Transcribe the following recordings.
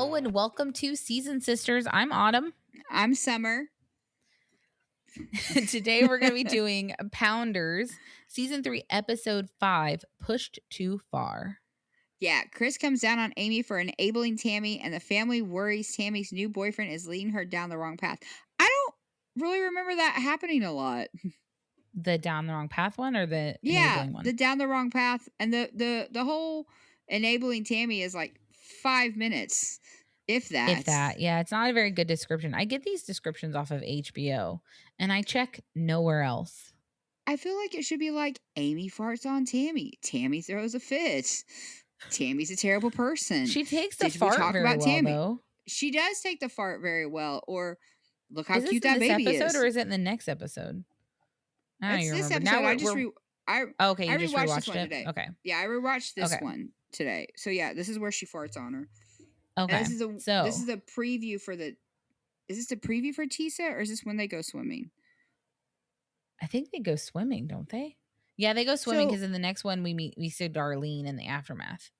Hello and welcome to Season Sisters. I'm Autumn. I'm Summer. Today we're going to be doing Pounders, Season 3, Episode 5, Pushed Too Far. Yeah, Chris comes down on Amy for enabling Tammy, and the family worries Tammy's new boyfriend is leading her down the wrong path. I don't really remember that happening a lot. The down the wrong path one or the enabling one? The down the wrong path, and the whole enabling Tammy is like 5 minutes, if that. If that, yeah, it's not a very good description. I get these descriptions off of HBO, and I check nowhere else. I feel like it should be like Amy farts on Tammy. Tammy throws a fit. Tammy's a terrible person. She takes the fart very well, Tammy? though. She does take the fart very well. Or look how is cute this that baby episode, is. Or is it in the next episode? I don't even remember. Episode. Now I just okay, you just rewatched this one it today. Okay, yeah, I rewatched this one today. So yeah, this is where she farts on her. Okay, and this is a preview for the. Is this the preview for Tisa, or is this when they go swimming? I think they go swimming, don't they? Yeah, they go swimming because in the next one we see Darlene in the aftermath.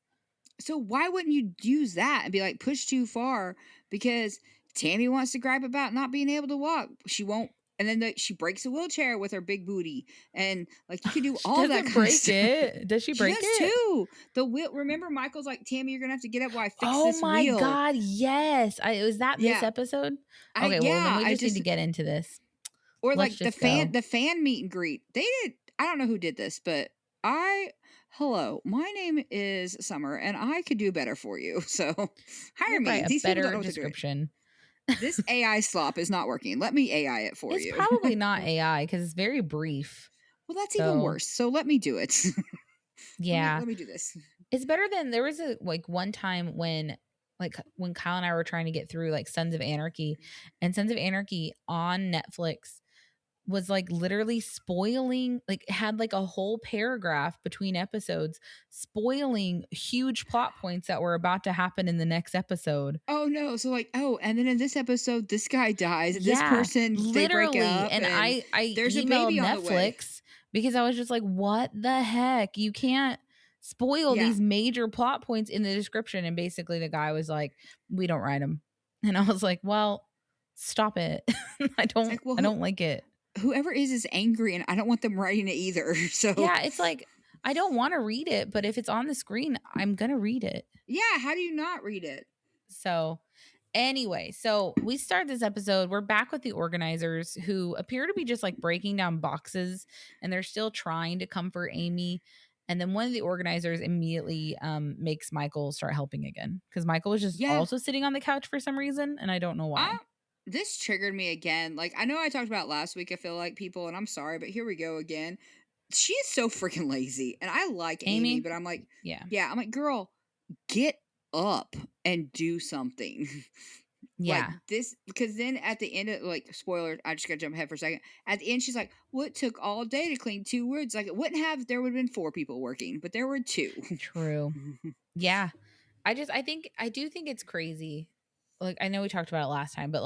So why wouldn't you use that and be like, push too far? Because Tammy wants to gripe about not being able to walk. She won't. And then she breaks a wheelchair with her big booty. And like, you could do all that kind of stuff. It? Does she break it? Too. The wheel. Remember, Michael's like, Tammy, you're going to have to get up while I fix this wheel. Oh my God, yes. Was that this episode? Okay, well, then we just need to get into this. Or like the fan meet and greet. They did. I don't know who did this, but hello, my name is Summer, and I could do better for you. So hire me. These better people don't description. This AI slop is not working. Let me AI it for you. It's probably not AI because it's very brief. Well, that's even worse. So let me do it. Yeah. Let me do this. It's better than there was one time when Kyle and I were trying to get through Sons of Anarchy, and Sons of Anarchy on Netflix was literally spoiling, had a whole paragraph between episodes spoiling huge plot points that were about to happen in the next episode. Oh no. So and then in this episode this guy dies, and this person literally, they break up, and I there's emailed a baby Netflix on the way. Because I was just like, what the heck? You can't spoil these major plot points in the description. And basically the guy was like, we don't write them. And I was like, well, stop it. I don't like it. Whoever is angry, and I don't want them writing it either. So yeah, it's like, I don't want to read it, but if it's on the screen, I'm going to read it. Yeah, how do you not read it? So anyway, so we start this episode. We're back with the organizers who appear to be just breaking down boxes, and they're still trying to comfort Amy. And then one of the organizers immediately makes Michael start helping again, because Michael was just also sitting on the couch for some reason, and I don't know why. This triggered me again. I know I talked about last week, I feel like people, and I'm sorry, but here we go again. She is so freaking lazy, and I like Amy, but I'm like, I'm like, girl, get up and do something. Yeah. This, because then at the end of spoiler, I just gotta jump ahead for a second. At the end, she's like, well, it took all day to clean 2 woods. It wouldn't have, there would have been 4 people working, but there were 2. True. Yeah. I do think it's crazy. I know we talked about it last time, but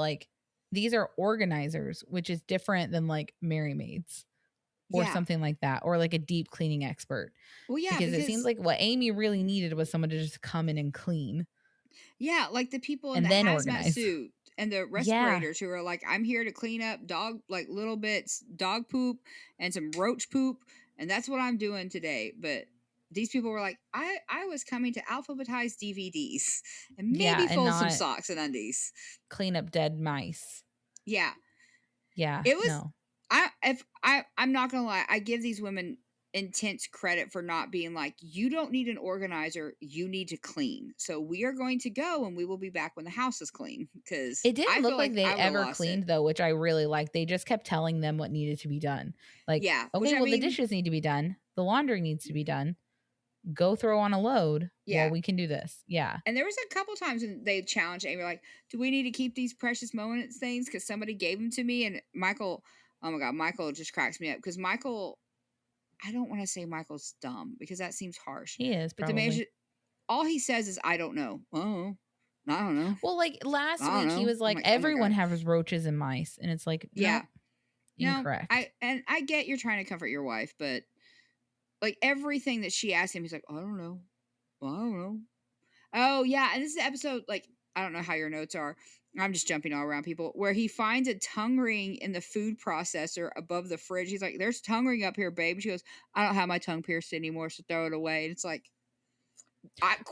these are organizers, which is different than Merry Maids or something like that, or a deep cleaning expert. Well, yeah, because it seems like what Amy really needed was someone to just come in and clean. Yeah, the people in the hazmat suit and the respirators who are like, I'm here to clean up dog, little bits, dog poop and some roach poop, and that's what I'm doing today. But these people were like, I was coming to alphabetize DVDs and maybe fold some socks and undies. Clean up dead mice. Yeah. Yeah. It was, I'm not going to lie. I give these women intense credit for not being like, you don't need an organizer. You need to clean. So we are going to go and we will be back when the house is clean. Because it didn't look like they ever cleaned though, which I really liked. They just kept telling them what needed to be done. Okay, well, the dishes need to be done. The laundry needs to be done. Go throw on a load. Yeah, we can do this. Yeah. And there was a couple times when they challenged Amy, like, do we need to keep these precious moments things because somebody gave them to me? And Michael, oh my God, Michael just cracks me up because Michael, I don't want to say Michael's dumb because that seems harsh. He is, but all he says is, I don't know. Oh, I don't know. Well, last week he was like, everyone has roaches and mice, and it's like, no, incorrect. I get you're trying to comfort your wife, but everything that she asked him, he's like, I don't know. Oh yeah, and this is the episode. I don't know how your notes are. I'm just jumping all around people. Where he finds a tongue ring in the food processor above the fridge. He's like, "There's a tongue ring up here, babe." And she goes, "I don't have my tongue pierced anymore, so throw it away." And it's like,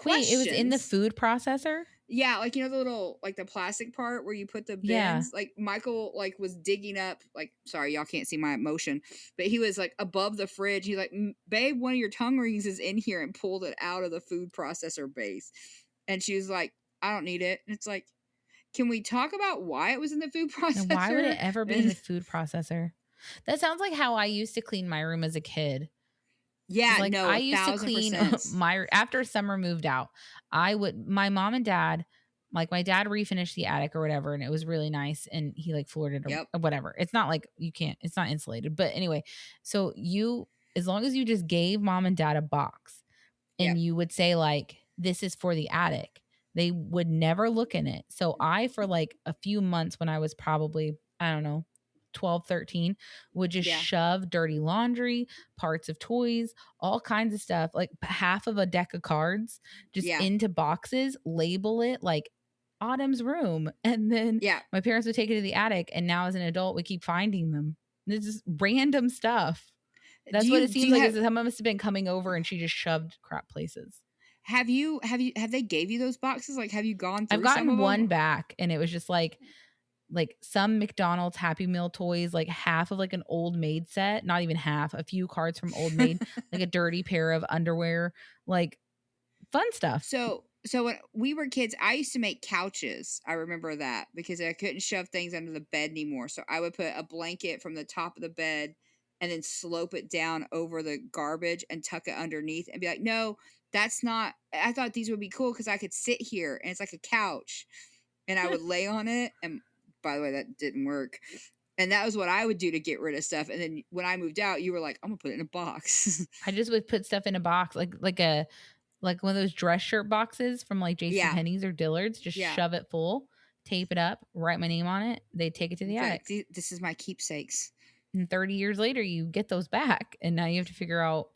wait, it was in the questions. food processor? Yeah, like, you know, the little, like, the plastic part where you put the Yeah. bins? Like, Michael, like, was digging up, like, sorry, y'all can't see my emotion, but he was, like, above the fridge. He's like, Babe, one of your tongue rings is in here," and pulled it out of the food processor base. And she was like, "I don't need it." And it's like, can we talk about why it was in the food And why would processor? it ever be in the food processor? That sounds like how I used to clean my room as a kid. Yeah, Like, no, I used to clean 1,000%. my after summer moved out, my mom and dad, like, my dad refinished the attic or whatever, and it was really nice, and he, like, floored it Yep, or whatever. It's not like you can't it's not insulated, but anyway, so as long as you just gave mom and dad a box and yep, you would say, like, "This is for the attic," they would never look in it. So I, for, like, a few months when I was probably, I don't know, 12, 13, would just yeah, shove dirty laundry, parts of toys, all kinds of stuff, like half of a deck of cards, just yeah, into boxes, label it like Autumn's room. And then yeah. my parents would take it to the attic. And now as an adult, we keep finding them. It's just random stuff. Do That's what you it do seems you like, is have that someone must have been coming over and she just shoved crap places. have they gave you those boxes? Like, have you gone I've through some of gotten them? one back, and it was just like some McDonald's Happy Meal toys, like half of like an Old Maid set, not even half, a few cards from Old Maid, like a dirty pair of underwear, like fun stuff. So when we were kids, I used to make couches. I remember that because I couldn't shove things under the bed anymore. So I would put a blanket from the top of the bed and then slope it down over the garbage and tuck it underneath and be like, "No, that's not I thought these would be cool because I could sit here and it's like a couch." And I would lay on it, and by the way, that didn't work. And that was what I would do to get rid of stuff. And then when I moved out, you were like, "I'm gonna put it in a box." I just would put stuff in a box, like one of those dress shirt boxes from like J.C. Yeah, Penney's or Dillard's, just yeah. shove it full, tape it up, write my name on it. They take it to the Be like, attic. This is my keepsakes." And 30 years later, you get those back. And now you have to figure out,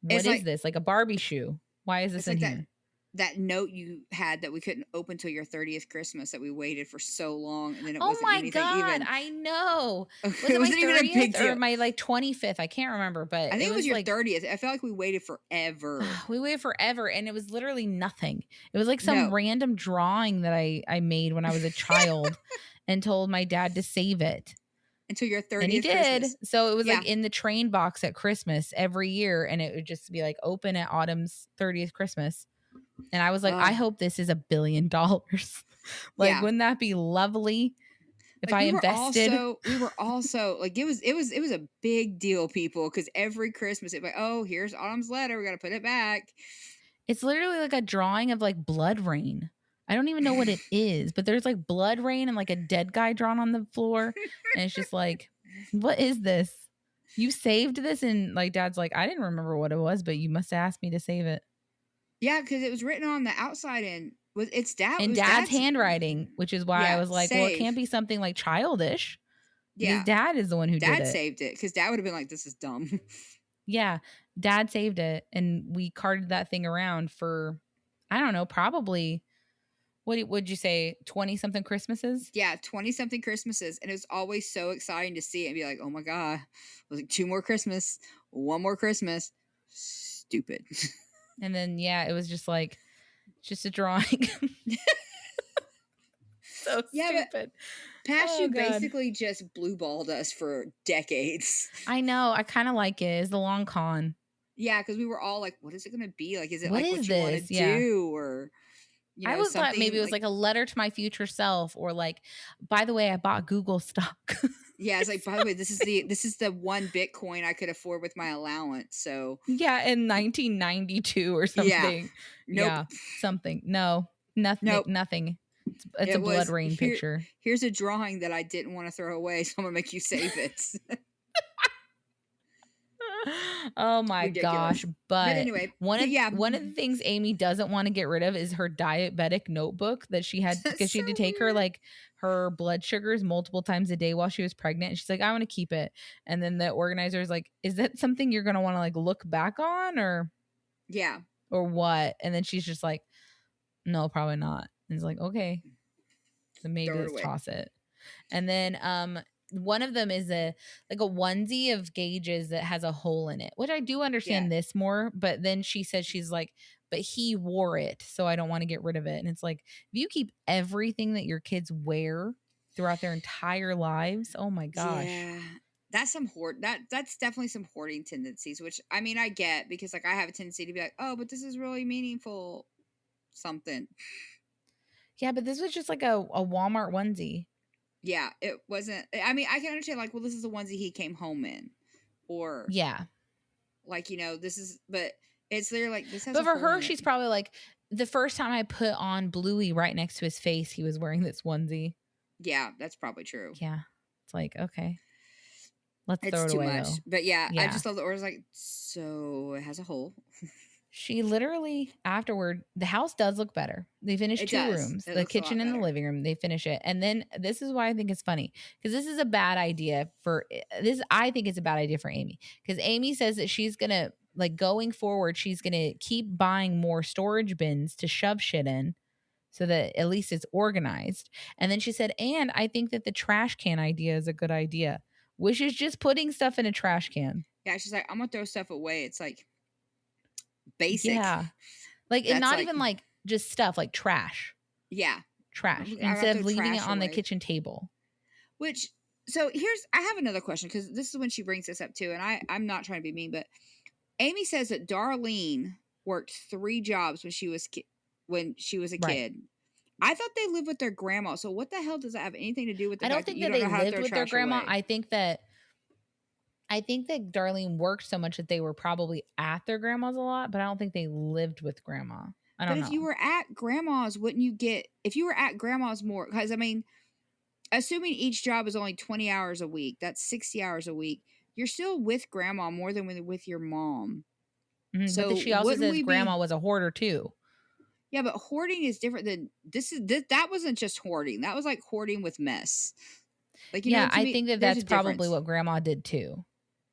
what It's is like this? Like a Barbie shoe. Why is this it's in like here? that note you had that we couldn't open till your 30th Christmas that we waited for so long, and then it Oh wasn't my anything God, even. I know. Was It it my wasn't even a big 30th or deal. my like 25th? I can't remember, but I it think it was was your like 30th. I felt like we waited forever. we waited forever, and it was literally nothing. It was like some No. random drawing that I made when I was a child and told my dad to save it. Until your And he 30th did. Christmas. So it was like Yeah. in the train box at Christmas every year, and it would just be like open at Autumn's 30th Christmas. And I was like, I Oh, hope this is $1 billion. Like, yeah. wouldn't that be lovely if Like I invested? we were also like it was a big deal, people, because every Christmas it'd be like, "Oh, here's Autumn's letter. We got to put it back." It's literally like a drawing of like blood rain. I don't even know what it is, but there's like blood rain and like a dead guy drawn on the floor. And it's just like, what is this? You saved this? And like, dad's like, I didn't remember what it was, but you must have asked me to save it. Yeah, because it was written on the outside and with its dad. It In was dad's dad's. handwriting, which is why I Yeah, was like, well, it can't save. be something like childish because Yeah, dad is the one who did dad it. saved it because dad would have been like, "This is dumb." Yeah, dad saved it. And we carted that thing around for, I don't know, probably, what would you say, 20 something Christmases? Yeah, 20 something Christmases. And it was always so exciting to see it and be like, "Oh my God." I was like, two more Christmas, one more Christmas. Stupid. And then, yeah, it was just like, just a drawing. So Yeah, but stupid. Past Oh, you God. basically just blue balled us for decades. I know. I kind of like it. It's the long con. Yeah, because we were all like, what is it going to be? Like, is it What like is what you want to this? Yeah. do? Or, I was thought maybe something it was like, like a letter to my future self, or like, by the way, I bought Google stock. yeah, it's like, by the way, this is the one Bitcoin I could afford with my allowance. So, Yeah, in 1992 or yeah, something. nope, Yeah, something. No, nothing, nope. nothing. It's a It blood was rain picture. here's a drawing that I didn't want to throw away. So I'm going to make you save it. Oh my Ridiculous. gosh. But But anyway, yeah, one of the things Amy doesn't want to get rid of is her diabetic notebook that she had, because that's she so had to take her weird. like her blood sugars multiple times a day while she was pregnant. And she's like, I want to keep it. And then the organizer is like, is that something you're gonna want to like look back on, Yeah. or what? And then she's just like, no, probably not. And it's like, okay, then maybe let's toss it. And then one of them is a onesie of Gage's that has a hole in it, which I do understand this more. But then she says, she's like, but he wore it, so I don't want to get rid of it. And it's like, if you keep everything that your kids wear throughout their entire lives, oh my gosh. Yeah. That's some that's definitely some hoarding tendencies, which I mean I get, because like I have a tendency to be like, oh, but this is really meaningful something. Yeah, but this was just like a Walmart onesie. Yeah, it wasn't. I mean, I can understand like, well, this is the onesie he came home in, or yeah, like, you know, this is, but it's literally like this has. But for her, she's probably like, the first time I put on Bluey right next to his face, he was wearing this onesie. Yeah, that's probably true. Yeah, it's like, okay, let's it's throw it too away, much. though. But yeah, I just love the order's like, so it has a hole. She literally, afterward, the house does look better. They finished 2 rooms, the kitchen and the living room. They finish it. And then this is why I think it's funny, because this is a bad idea for this. I think it's a bad idea for Amy, because Amy says that she's going to, like, going forward, she's going to keep buying more storage bins to shove shit in so that at least it's organized. And then she said, and I think that the trash can idea is a good idea, which is just putting stuff in a trash can. Yeah, she's like, I'm going to throw stuff away. It's like, basic. Yeah. Like, and not like, even like just stuff, like trash. Yeah. Trash. Instead of leaving it on the kitchen table. Which, so I have another question, because this is when she brings this up too. And I'm not trying to be mean, but Amy says that Darlene worked 3 jobs when she was a kid. I thought they lived with their grandma. So what the hell does that have anything to do with the fact that you don't know how to throw trash away? I don't think that they lived with their grandma. I think that Darlene worked so much that they were probably at their grandma's a lot, but I don't think they lived with grandma. I don't know. But if you were at grandma's, wouldn't you if you were at grandma's more? Because I mean, assuming each job is only 20 hours a week, that's 60 hours a week. You're still with grandma more than with your mom. Mm-hmm. So but she also says grandma was a hoarder too. Yeah, but hoarding is different than that wasn't just hoarding. That was like hoarding with mess. Like, you know, I think that's probably what grandma did too.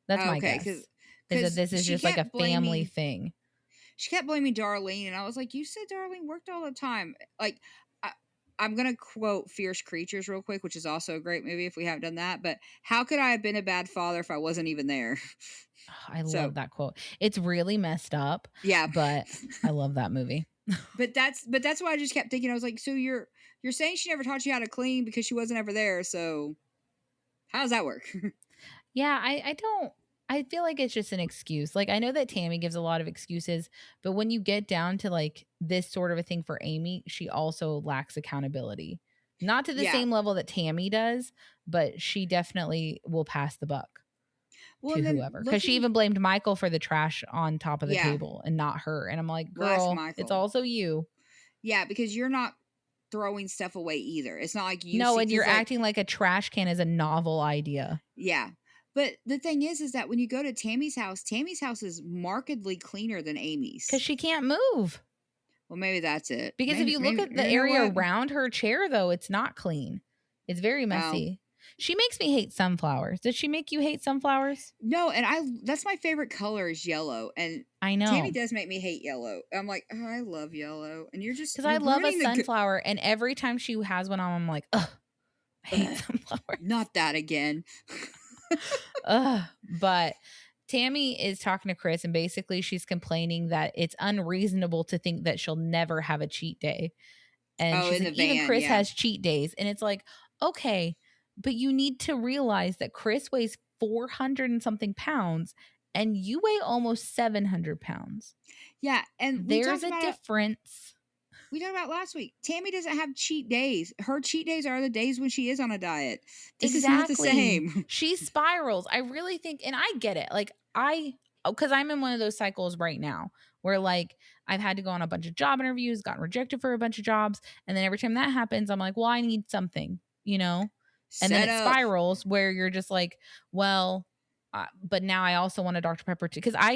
That's my guess. Is that this is just like a family thing. She kept blaming Darlene, and I was like, you said Darlene worked all the time. Like, I'm going to quote Fierce Creatures real quick, which is also a great movie if we haven't done that. But how could I have been a bad father if I wasn't even there? I love that quote. It's really messed up. Yeah. But I love that movie. But that's why I just kept thinking, I was like, so you're saying she never taught you how to clean because she wasn't ever there. So how does that work? Yeah, I feel like it's just an excuse. Like, I know that Tammy gives a lot of excuses, but when you get down to like this sort of a thing for Amy, she also lacks accountability. Not to the same level that Tammy does, but she definitely will pass the buck to whoever. Because she even blamed Michael for the trash on top of the table and not her. And I'm like, girl, it's also you. Yeah, because you're not throwing stuff away either. It's not like you. No, and you're acting like a trash can is a novel idea. Yeah. But the thing is that when you go to Tammy's house is markedly cleaner than Amy's. Because she can't move. Well, maybe that's it. Because if you look at the area around her chair, though, it's not clean. It's very messy. She makes me hate sunflowers. Did she make you hate sunflowers? No, and that's my favorite color is yellow. And I know. Tammy does make me hate yellow. I'm like, oh, I love yellow. And you're just... Because I love a sunflower, and every time she has one on, I'm like, ugh, I hate sunflowers. Not that again. But Tammy is talking to Chris, and basically she's complaining that it's unreasonable to think that she'll never have a cheat day. And she's like, even Chris has cheat days. And it's like, okay, but you need to realize that Chris weighs 400 and something pounds and you weigh almost 700 pounds. Yeah. And there's a difference. We talked about last week. Tammy doesn't have cheat days. Her cheat days are the days when she is on a diet. This is not the same. She spirals. I really think, and I get it. Like because I'm in one of those cycles right now where like I've had to go on a bunch of job interviews, gotten rejected for a bunch of jobs. And then every time that happens, I'm like, well, I need something, you know? And then it spirals where you're just like, well, but now I also want a Dr. Pepper too. Because I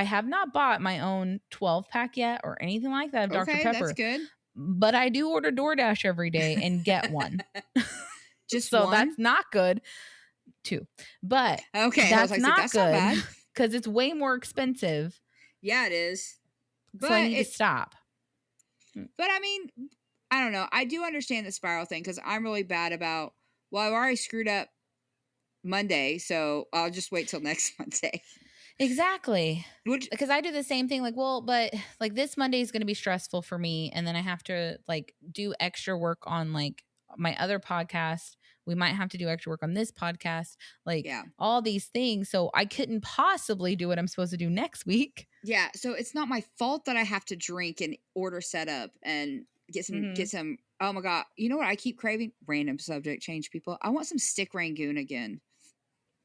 have not bought my own 12-pack yet or anything like that of Dr. Pepper. That's good. But I do order DoorDash every day and get one. Just so one? That's not good. 2. But okay, that's not good because it's way more expensive. Yeah, it is. But so I need to stop. But I mean, I don't know. I do understand the spiral thing because I'm really bad about. Well, I've already screwed up Monday, so I'll just wait till next Monday. Exactly. Which, because I do the same thing, like, well, but like this Monday is going to be stressful for me. And then I have to like do extra work on like my other podcast. We might have to do extra work on this podcast, like yeah. all these things. So I couldn't possibly do what I'm supposed to do next week. Yeah. So it's not my fault that I have to drink and order setup and get some. Oh my God. You know what I keep craving? Random subject change, people. I want some stick Rangoon again.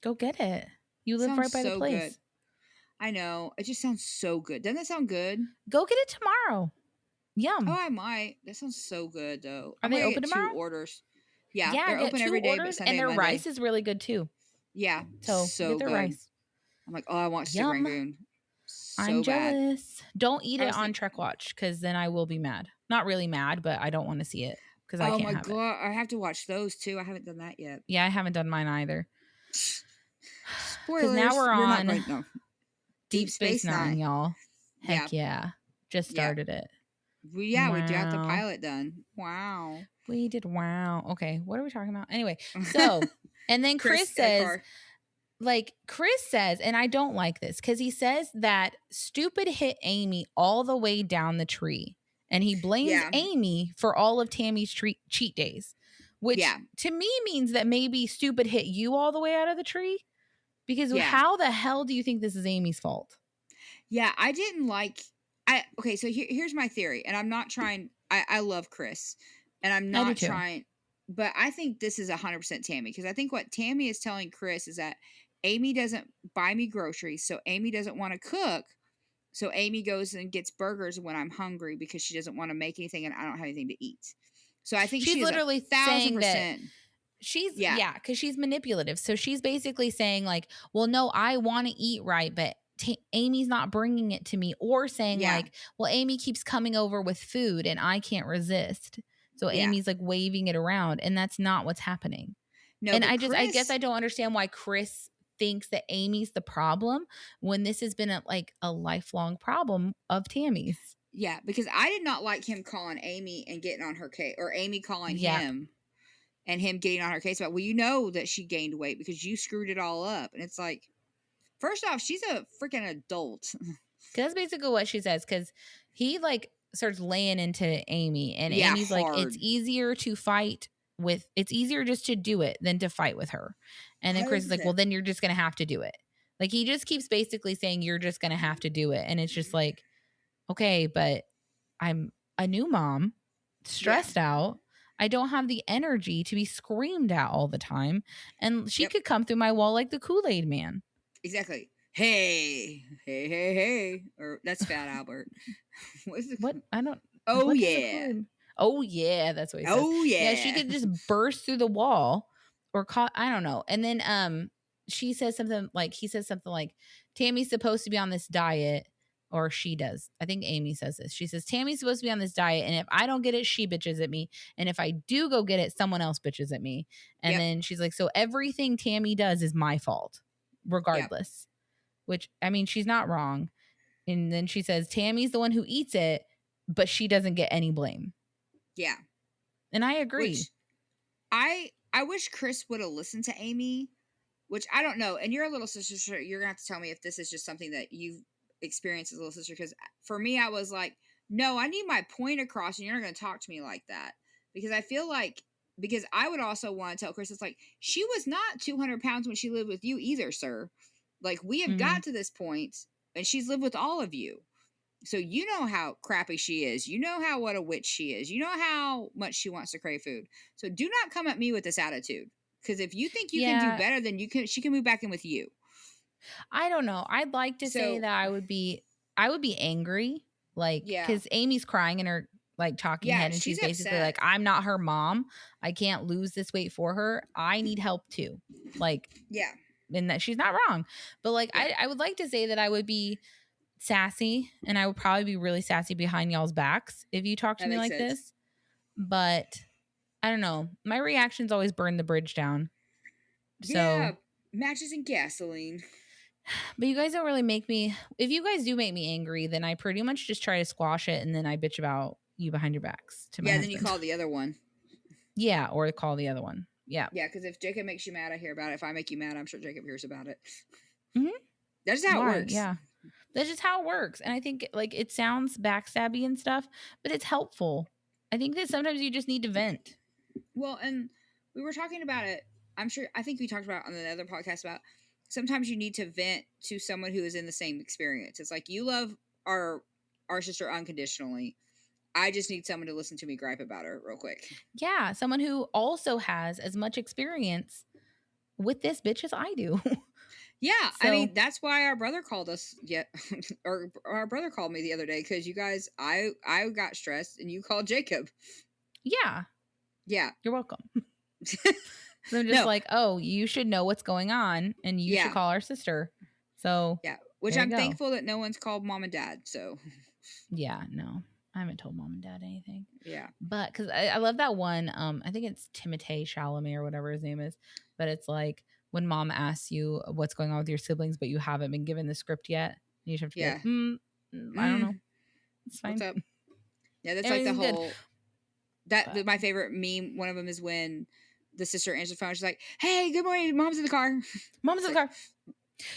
Go get it. You live Sounds right by the so place. good. I know. It just sounds so good. Doesn't that sound good? Go get it tomorrow. Yum. Oh, I might. That sounds so good, though. Are I'm they gonna open get 2 tomorrow? orders. Yeah, Yeah, they're get open 2 every day, but orders, Sunday and and their Monday. rice is really good too. Yeah, So so get their good. rice. I'm like, oh, I want stick Yum. Rangoon. So I'm bad. jealous. Don't eat it on Trek Watch because then I will be mad. Not really mad, but I don't want to see it because I Oh can't my have it. God, I have to watch those too. I haven't done that yet. Yeah, I haven't done mine either. Spoilers. Because now we're on not going, no. Deep Space Nine, y'all. Heck yeah. Just started it. We got the pilot done. Wow. We did wow. Okay, what are we talking about? Anyway, so, and then Chris says, and I don't like this because he says that Stupid hit Amy all the way down the tree. And he blames Amy for all of Tammy's cheat days, which to me means that maybe Stupid hit you all the way out of the tree. Because how the hell do you think this is Amy's fault? Yeah, I didn't like. Okay, so here's my theory, and I'm not trying. I love Chris, and I'm not trying, but I think this is 100% Tammy because I think what Tammy is telling Chris is that Amy doesn't buy me groceries, so Amy doesn't want to cook. So Amy goes and gets burgers when I'm hungry because she doesn't want to make anything and I don't have anything to eat. So I think she's literally 1,000%. She's because she's manipulative. So she's basically saying like, well, no, I want to eat right, but Amy's not bringing it to me, or saying like, well, Amy keeps coming over with food and I can't resist. So Amy's like waving it around, and that's not what's happening. No, and I guess I don't understand why Chris thinks that Amy's the problem when this has been a lifelong problem of Tammy's. Yeah, because I did not like him calling Amy and getting on her case, or Amy calling him and him getting on her case about, well, you know that she gained weight because you screwed it all up. And it's like, first off, she's a freaking adult. That's basically what she says, because he like starts laying into Amy, and Amy's hard. Like, it's easier just to do it than to fight with her. And then Chris is like, well, then you're just going to have to do it. Like, he just keeps basically saying, you're just going to have to do it. And it's just like, okay, but I'm a new mom, stressed out. I don't have the energy to be screamed at all the time. And she could come through my wall like the Kool-Aid man. Exactly. Hey. Or that's Fat Albert. What? I don't. Oh, what yeah. Oh, yeah. That's what he says. Oh, yeah. Yeah, she could just burst through the wall or I don't know. And then he says something like, Tammy's supposed to be on this diet. Or she does. I think Amy says this. She says, Tammy's supposed to be on this diet, and if I don't get it, she bitches at me. And if I do go get it, someone else bitches at me. And then she's like, so everything Tammy does is my fault, regardless. Which, I mean, she's not wrong. And then she says, Tammy's the one who eats it, but she doesn't get any blame. Yeah. And I agree. Which I wish Chris would have listened to Amy, which I don't know. And you're a little sister, so you're going to have to tell me if this is just something that you've experienced as a little sister. Because for me, I was like, no, I need my point across, and you're not going to talk to me like that. Because I feel like, because I would also want to tell Chris, it's like, she was not 200 pounds when she lived with you either, sir. Like, we have got to this point, and she's lived with all of you. So you know how crappy she is. You know what a witch she is. You know how much she wants to crave food. So do not come at me with this attitude. Because if you think you can do better, then she can move back in with you. I don't know. I'd like to say that I would be angry, like, because Amy's crying in her like talking head, and she's basically upset. Like, I'm not her mom. I can't lose this weight for her. I need help too. Like, and that she's not wrong, but like, I would like to say that I would be sassy, and I would probably be really sassy behind y'all's backs if you talk to me like this. But I don't know. My reactions always burn the bridge down. So matches and gasoline. But you guys don't really make me. If you guys do make me angry, then I pretty much just try to squash it, and then I bitch about, you behind your backs to my husband. husband. Then you call the other one. Yeah, or call the other one. Yeah. Yeah, because if Jacob makes you mad, I hear about it. If I make you mad, I'm sure Jacob hears about it. Mm-hmm. That's how it works. Yeah. That's just how it works. And I think like it sounds backstabby and stuff, but it's helpful. I think that sometimes you just need to vent. Well, and we were talking about it. I think we talked about on another podcast about sometimes you need to vent to someone who is in the same experience. It's like you love our sister unconditionally. I just need someone to listen to me gripe about her real quick. Yeah, someone who also has as much experience with this bitch as I do. Yeah, so, I mean that's why our brother called us or our brother called me the other day because you guys, I got stressed and you called Jacob. Yeah, you're welcome. So I'm just like, oh, you should know what's going on, and you should call our sister. So yeah, which I'm thankful that no one's called mom and dad. So yeah, no, I haven't told mom and dad anything. Yeah, but because I love that one. I think it's Timothée Chalamet or whatever his name is, but it's like when mom asks you what's going on with your siblings, but you haven't been given the script yet, you just have to be like, I don't know. It's fine. What's up? Yeah, that's like the whole. My favorite meme. One of them is when the sister answers the phone. She's like, "Hey, good morning. Mom's in the car. Mom's in the car."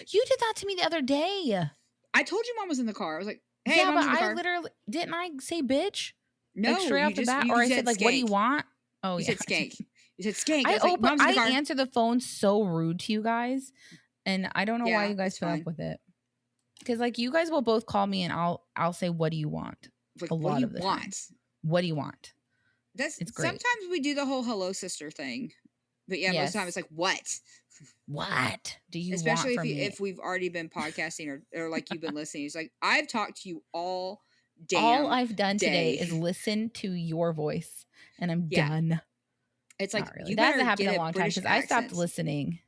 You did that to me the other day. I told you mom was in the car. I was like, "Hey, yeah, mom's but in the car." I literally didn't. I say bitch. No, like straight off the bat, or I said like, skank. "What do you want?" Oh, you said skank. You said skank. I answer the phone so rude to you guys, and I don't know why you guys put up with it. Because like you guys will both call me, and I'll say, "What do you want?" Like, a lot of the time. What do you want? It's great. Sometimes we do the whole hello sister thing, but yeah, most of the time it's like, what? What do you Especially want if we've already been podcasting or like you've been listening. It's like I've talked to you all day. All I've done today is listen to your voice, and I'm done. It's like really. That hasn't happened in a long time because I stopped listening.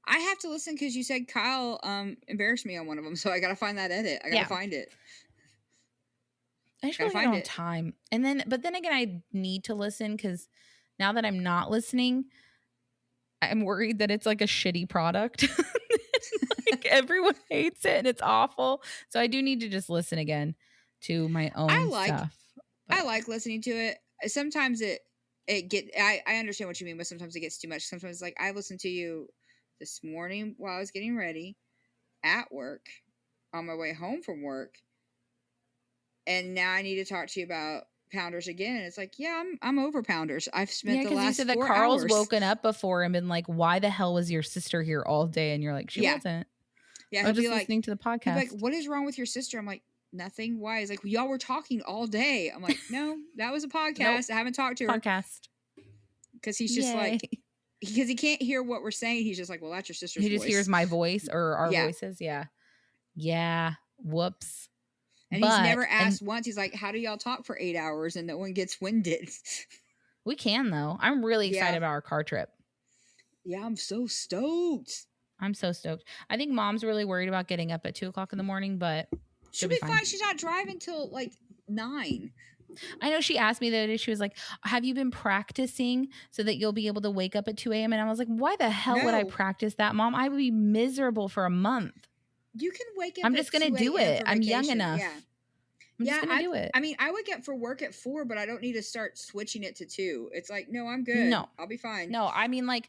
I have to listen because you said Kyle embarrassed me on one of them, so I gotta find that edit. I gotta find it. I just really don't have time. But then again, I need to listen because now that I'm not listening, I'm worried that it's like a shitty product. Like everyone hates it and it's awful. So I do need to just listen again to my own stuff. I like listening to it. Sometimes I understand what you mean, but sometimes it gets too much. Sometimes like I listened to you this morning while I was getting ready at work on my way home from work. And now I need to talk to you about Pounders again. And it's like, yeah, I'm over Pounders. I've spent the last 4 hours. You said that Carl's woken up before and been like, why the hell was your sister here all day? And you're like, she wasn't. Yeah, I was just listening to the podcast. He'll be like, what is wrong with your sister? I'm like, nothing. Why? He's like, well, y'all were talking all day. I'm like, no, that was a podcast. Nope. I haven't talked to her. Podcast. Because he's just like, because he can't hear what we're saying. He's just like, well, that's your sister's voice. He just hears my voice or our voices. Yeah. Yeah. Whoops. And he's never asked once. He's like, how do y'all talk for 8 hours and no one gets winded? We can, though. I'm really excited about our car trip. Yeah, I'm so stoked. I'm so stoked. I think mom's really worried about getting up at 2:00 in the morning, but she'll be fine. She's not driving till like 9. I know she asked me the other day, she was like, have you been practicing so that you'll be able to wake up at 2 a.m.? And I was like, why the hell would I practice that, Mom? I would be miserable for a month. You can wake up. I'm just going to do it. I'm young enough. Yeah. I'm just going to do it. I mean, I wake up for work at 4, but I don't need to start switching it to 2. It's like, no, I'm good. No. I'll be fine. No, I mean, like,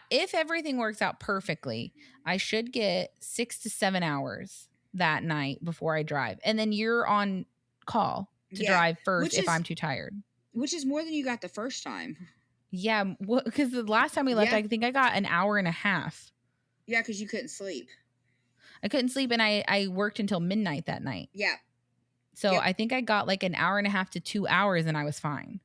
if everything works out perfectly, I should get 6 to 7 hours that night before I drive. And then you're on call to drive first if I'm too tired. Which is more than you got the first time. Yeah, because the last time we left, I think I got an hour and a half. Yeah, because you couldn't sleep. I couldn't sleep, and I worked until midnight that night. Yeah. So I think I got like an hour and a half to 2 hours, and I was fine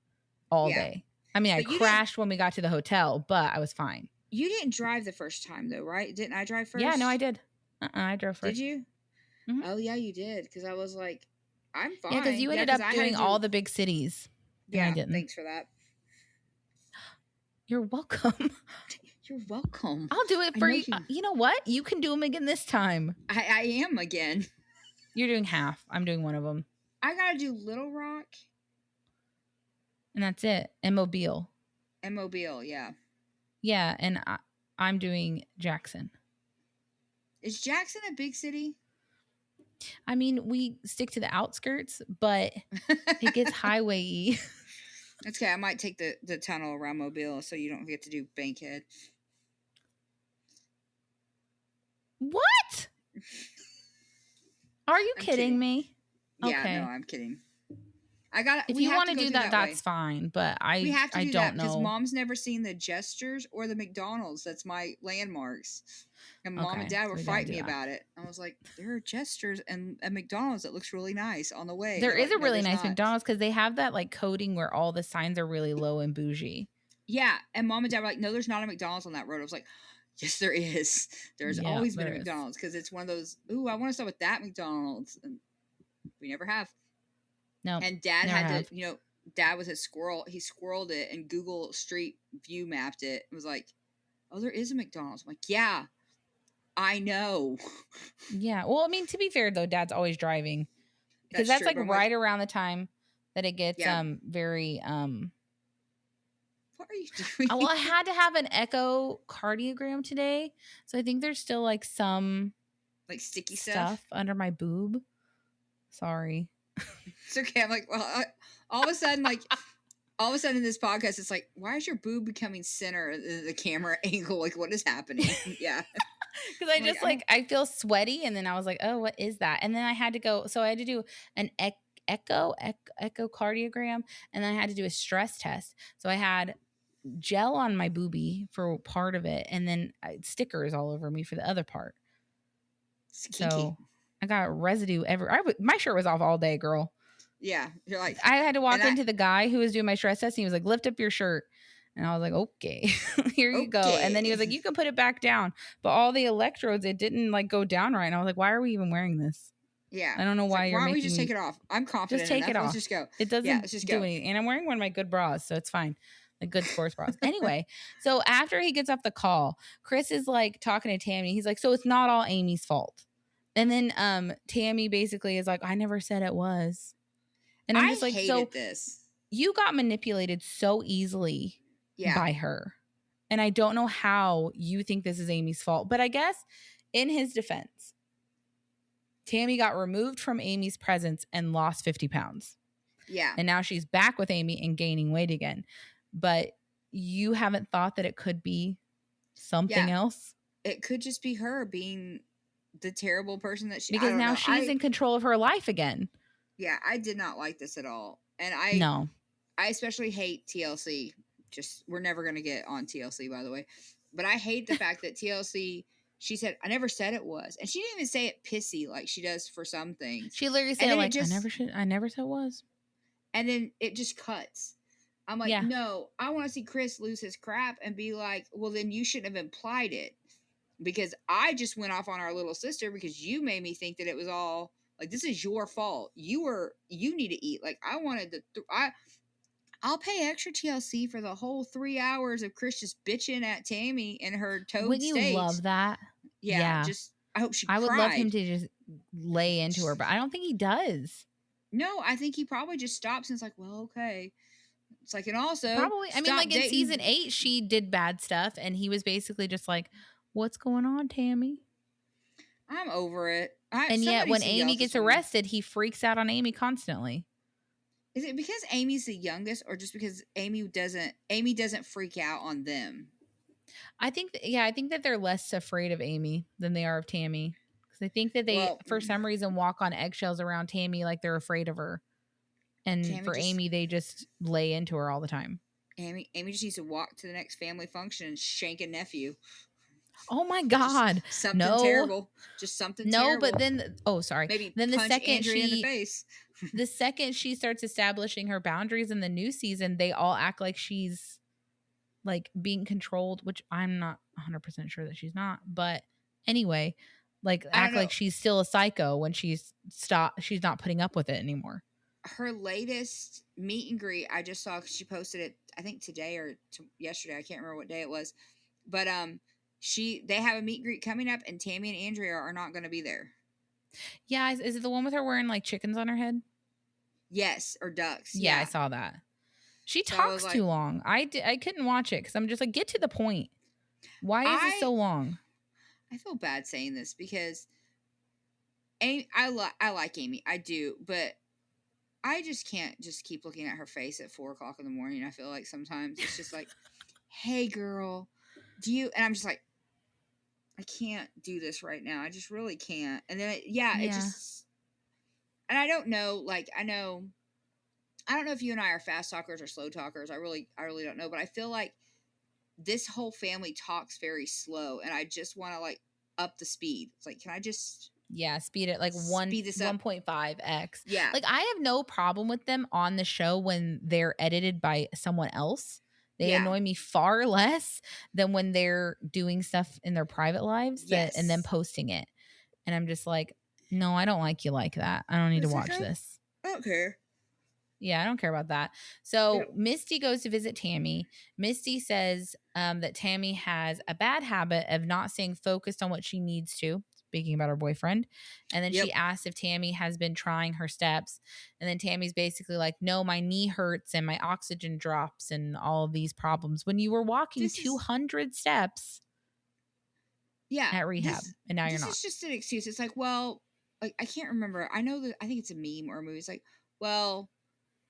all day. I mean, I crashed when we got to the hotel, but I was fine. You didn't drive the first time, though, right? Didn't I drive first? Yeah, no, I did. I drove first. Did you? Mm-hmm. Oh, yeah, you did. Because I was like, I'm fine. Yeah, because you ended up doing all the big cities. Yeah, I didn't. Thanks for that. You're welcome. You're welcome. I'll do it for you. You know what? You can do them again this time. I am again. You're doing half. I'm doing one of them. I got to do Little Rock. And that's it. And Mobile. And Mobile, yeah. Yeah, and I'm doing Jackson. Is Jackson a big city? I mean, we stick to the outskirts, but it gets highway-y. That's okay. I might take the tunnel around Mobile so you don't get to do Bankhead. What? Are you kidding me? Yeah, okay. no, I'm kidding. I got. If we you have want to to go do that, that's way. fine. But we have to I do don't that because know. Mom's never seen the Jesters or the McDonald's. That's my landmarks. And Mom and Dad were fighting me about it. I was like, there are Jesters and a McDonald's that looks really nice on the way. There is like, a really nice not. McDonald's because they have that like coding where all the signs are really low and bougie. Yeah, and Mom and Dad were like, no, there's not a McDonald's on that road. I was like, yes, there is. There's always been a McDonald's because it's one of those, ooh, I want to start with that McDonald's. And we never have. No. And Dad had to, Dad was a squirrel. He squirreled it and Google Street View mapped it. It was like, oh, there is a McDonald's. I'm like, yeah, I know. Yeah. Well, I mean, to be fair though, Dad's always driving because that's like right around the time that it gets very What are you doing? Well, I had to have an echocardiogram today, so I think there's still like some like sticky stuff under my boob. Sorry. It's okay. I'm like, well, all of a sudden in this podcast, it's like, why is your boob becoming center of the camera angle? Like, what is happening? Yeah. Because I just I feel sweaty, and then I was like, oh, what is that? And then I had to go, so I had to do an echocardiogram, and then I had to do a stress test. So I had gel on my boobie for part of it, and then stickers all over me for the other part. So I got residue my shirt was off all day, girl. Yeah, you're like, I had to walk into the guy who was doing my stress test, and he was like, lift up your shirt. And I was like, okay, here you go. And then he was like, you can put it back down. But all the electrodes, it didn't like go down right. And I was like, why are we even wearing this? Yeah. I don't know why you're making. Why don't we just take it off? I'm confident. Just take it off. Let's just go. It doesn't do anything. And I'm wearing one of my good bras, so it's fine. Like good sports bras. Anyway, so after he gets off the call, Chris is like talking to Tammy. He's like, so it's not all Amy's fault. And then Tammy basically is like, I never said it was. And I'm just like, so this. You got manipulated so easily by her. And I don't know how you think this is Amy's fault. But I guess in his defense, Tammy got removed from Amy's presence and lost 50 pounds. Yeah. And now she's back with Amy and gaining weight again. But you haven't thought that it could be something else? It could just be her being the terrible person that she... Because now she's in control of her life again. Yeah, I did not like this at all. And I especially hate TLC. Just, we're never going to get on TLC, by the way. But I hate the fact that TLC... She said, I never said it was. And she didn't even say it pissy like she does for some things. She literally said, like, I never said it was. And then it just cuts. I'm like, no, I want to see Chris lose his crap and be like, well, then you shouldn't have implied it. Because I just went off on our little sister because you made me think that it was all, like, this is your fault. You need to eat. Like, I wanted to, I'll pay extra TLC for the whole 3 hours of Chris just bitching at Tammy in her toad Wouldn't state. You love that? Yeah. Just, I hope she cried. I would love him to just lay into her, but I don't think he does. No, I think he probably just stops and is like, well, okay. It's like, and also, probably, I mean, like in season 8, she did bad stuff, and he was basically just like, what's going on, Tammy? I'm over it. And yet, when Amy gets arrested, he freaks out on Amy constantly. Is it because Amy's the youngest, or just because Amy doesn't freak out on them? I think, I think that they're less afraid of Amy than they are of Tammy. Because I think that they, for some reason, walk on eggshells around Tammy like they're afraid of her. And Amy, they just lay into her all the time. Amy just needs to walk to the next family function and shank a nephew. Oh my God! Just something terrible. Just something terrible. No, but then sorry. Maybe then punch Andrea in the face. The second she starts establishing her boundaries in the new season, they all act like she's like being controlled, which I'm not 100% sure that she's not. But anyway, like act like she's still a psycho when she's not putting up with it anymore. Her latest meet and greet, I just saw, she posted it, I think today or yesterday. I can't remember what day it was, but they have a meet and greet coming up, and Tammy and Andrea are not going to be there. Yeah, is it the one with her wearing like chickens on her head? Yes, or ducks. Yeah, I saw that. She talks too long. I couldn't watch it because I'm just like, get to the point. Why is it so long? I feel bad saying this because Amy, I like Amy. I do, but I just can't just keep looking at her face at 4 o'clock in the morning. I feel like sometimes it's just like, hey girl, do you, and I'm just like, I can't do this right now. I just really can't. And then it just, and I don't know, like, I don't know if you and I are fast talkers or slow talkers. I really don't know, but I feel like this whole family talks very slow, and I just want to like up the speed. It's like, can I just speed it like speed this up? 1.5x. Yeah. Like, I have no problem with them on the show when they're edited by someone else. They annoy me far less than when they're doing stuff in their private lives and then posting it. And I'm just like, no, I don't like you like that. I don't need to watch this. I don't care. Yeah, I don't care about that. So Misty goes to visit Tammy. Misty says that Tammy has a bad habit of not staying focused on what she needs to, speaking about her boyfriend. And then she asks if Tammy has been trying her steps. And then Tammy's basically like, no, my knee hurts and my oxygen drops and all of these problems when you were walking 200 steps at rehab. And now you're not. This is just an excuse. It's like, well, like, I can't remember. I know that I think it's a meme or a movie. It's like, well,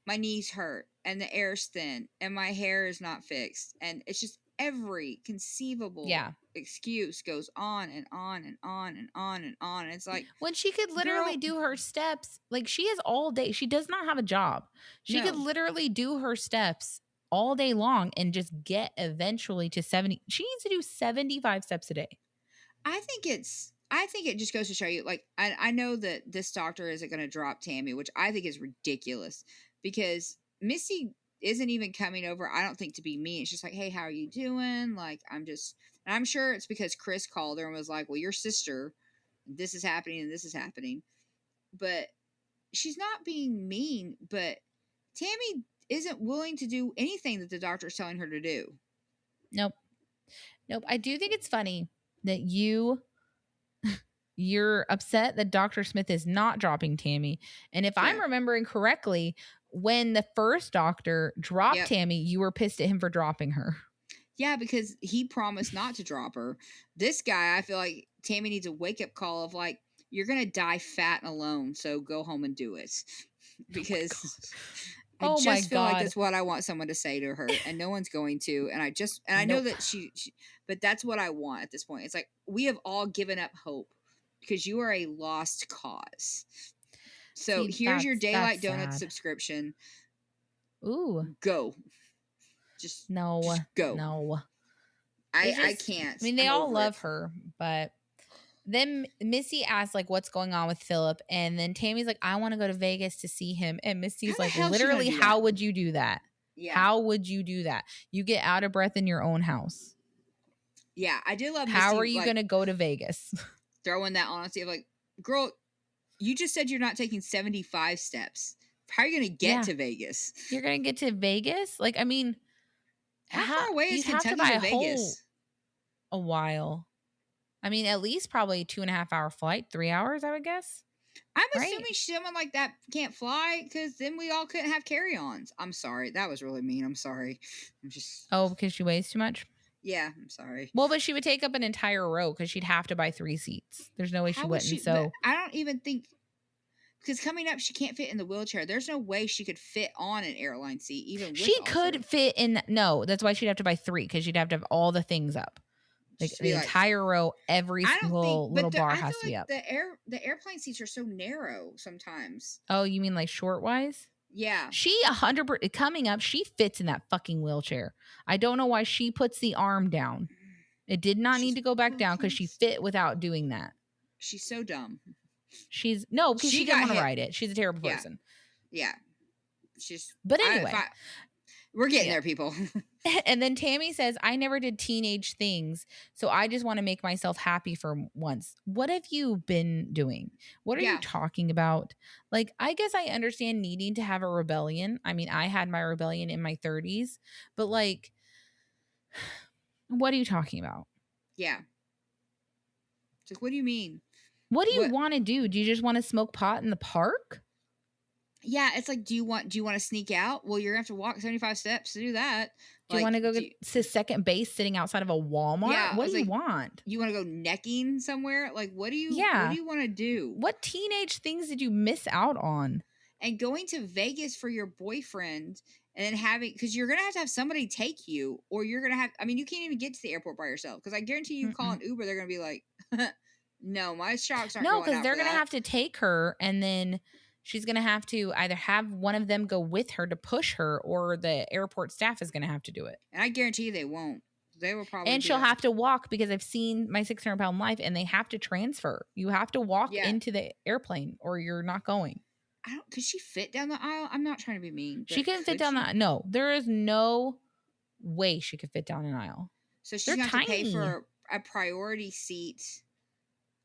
my knees hurt and the air's thin and my hair is not fixed. And it's just every conceivable excuse goes on and on and on and on and on. And it's like, when she could literally do her steps, like, she has all day. She does not have a job. She could literally do her steps all day long and just get eventually to 70. She needs to do 75 steps a day. I think it just goes to show you, like, I know that this doctor isn't going to drop Tammy, which I think is ridiculous, because Misty isn't even coming over, I don't think, to be mean. It's just like, hey, how are you doing? Like, I'm sure it's because Chris called her and was like, well, your sister, this is happening and this is happening. But she's not being mean, but Tammy isn't willing to do anything that the doctor's telling her to do. Nope. I do think it's funny that you're upset that Dr. Smith is not dropping Tammy. And if I'm remembering correctly, when the first doctor dropped Tammy, you were pissed at him for dropping her. Yeah, because he promised not to drop her. This guy, I feel like Tammy needs a wake-up call of like, you're going to die fat and alone, so go home and do it. Because I just feel like that's what I want someone to say to her, and no one's going to. And I know that she, but that's what I want at this point. It's like, we have all given up hope because you are a lost cause. So here's your Daylight Donuts subscription. Ooh. Go. Just go. No. I can't. I mean, they all love her, but then Missy asks, like, what's going on with Phillip? And then Tammy's like, I want to go to Vegas to see him. And Missy's like, literally, how would you do that? Yeah. How would you do that? You get out of breath in your own house. Yeah, I do love Misty. How are you going to go to Vegas? Throwing that honesty of like, girl, you just said you're not taking 75 steps. How are you going to get to Vegas? You're going to get to Vegas? Like, I mean, how far away is Kentucky to Vegas? A while. I mean, at least probably 2.5 hour flight, 3 hours, I would guess. I'm assuming someone like that can't fly, because then we all couldn't have carry-ons. I'm sorry. That was really mean. I'm sorry. I'm just... Oh, because she weighs too much? Yeah, I'm sorry. Well, but she would take up an entire row because she'd have to buy 3 seats. There's no way she wouldn't. So I don't even think... Because coming up, she can't fit in the wheelchair. There's no way she could fit on an airline seat, even with she could fit in... No, that's why she'd have to buy 3, because she'd have to have all the things up. Like the entire row, every single little bar has to be up. The airplane seats are so narrow sometimes. Oh, you mean like short wise? Yeah. She 100% coming up. She fits in that fucking wheelchair. I don't know why she puts the arm down. It did not need to go back down because she fit without doing that. She's so dumb. Because she didn't want to ride it. She's a terrible person. Yeah. But anyway. We're getting there, people. And then Tammy says, I never did teenage things, so I just want to make myself happy for once. What have you been doing? What are you talking about? Like, I guess I understand needing to have a rebellion. I mean, I had my rebellion in my 30s, but like, what are you talking about? Yeah. It's like, what do you mean? What do you want to do? Do you just want to smoke pot in the park? Yeah, it's like, do you want to sneak out? Well, you're gonna have to walk 75 steps to do that. Do you want Like, to go get to second base sitting outside of a Walmart? yeah, I What do was you like, want? you want to go necking somewhere? Like, what do you Yeah. want to do? What teenage things did you miss out on? And going to Vegas for your boyfriend and then having, because you're gonna have somebody take you, or you're gonna have. I mean, you can't even get to the airport by yourself. Because I guarantee you, call an Uber, they're gonna be like, no, my shocks aren't No, going because out they're for going to that. have to take her, and then she's going to have to either have one of them go with her to push her, or the airport staff is going to have to do it. And I guarantee you they won't. They will probably And be she'll like, have to walk, because I've seen My 600-Pound Life, and they have to transfer. You have to walk yeah. into the airplane, or you're not going. I don't. Could she fit down the aisle? I'm not trying to be mean. But She couldn't fit down the. No, there is no way she could fit down an aisle. So she's They're gonna have to pay tiny. for a priority seat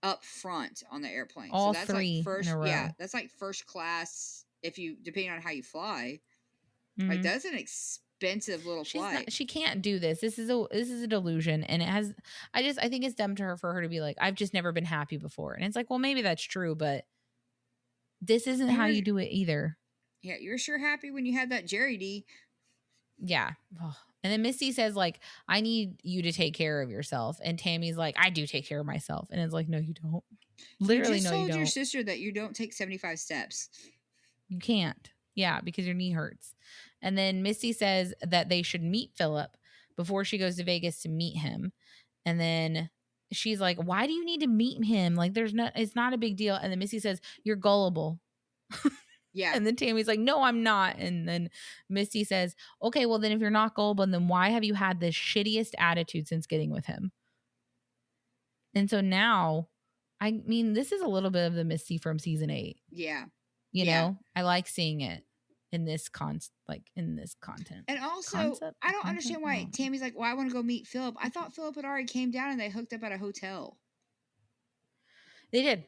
up front on the airplane. All so that's three like first. in a row. Yeah, that's like first class. If you, depending on how you fly, like that's an expensive little flight. She can't do this. This is a delusion, and it has. I think it's dumb for her to be like, I've just never been happy before, and it's like, well, maybe that's true, but this isn't how you do it either. Yeah, you were sure happy when you had that Jerry D. Yeah. Oh. And then Misty says, like, I need you to take care of yourself. And Tammy's like, I do take care of myself. And it's like, no, you don't. Literally, you just no, you told don't. your sister that you don't take 75 steps. You can't. Yeah, because your knee hurts. And then Misty says that they should meet Phillip before she goes to Vegas to meet him. And then she's like, why do you need to meet him? Like, it's not a big deal. And then Misty says, you're gullible. Yeah. And then Tammy's like, no, I'm not. And then Misty says, okay, well, then if you're not gullible, then why have you had the shittiest attitude since getting with him? And so now, I mean, this is a little bit of the Misty from season 8. Yeah. You know, I like seeing it in this in this content. And also, I don't understand why Tammy's like, well, I want to go meet Phillip. I thought Phillip had already came down and they hooked up at a hotel. They did.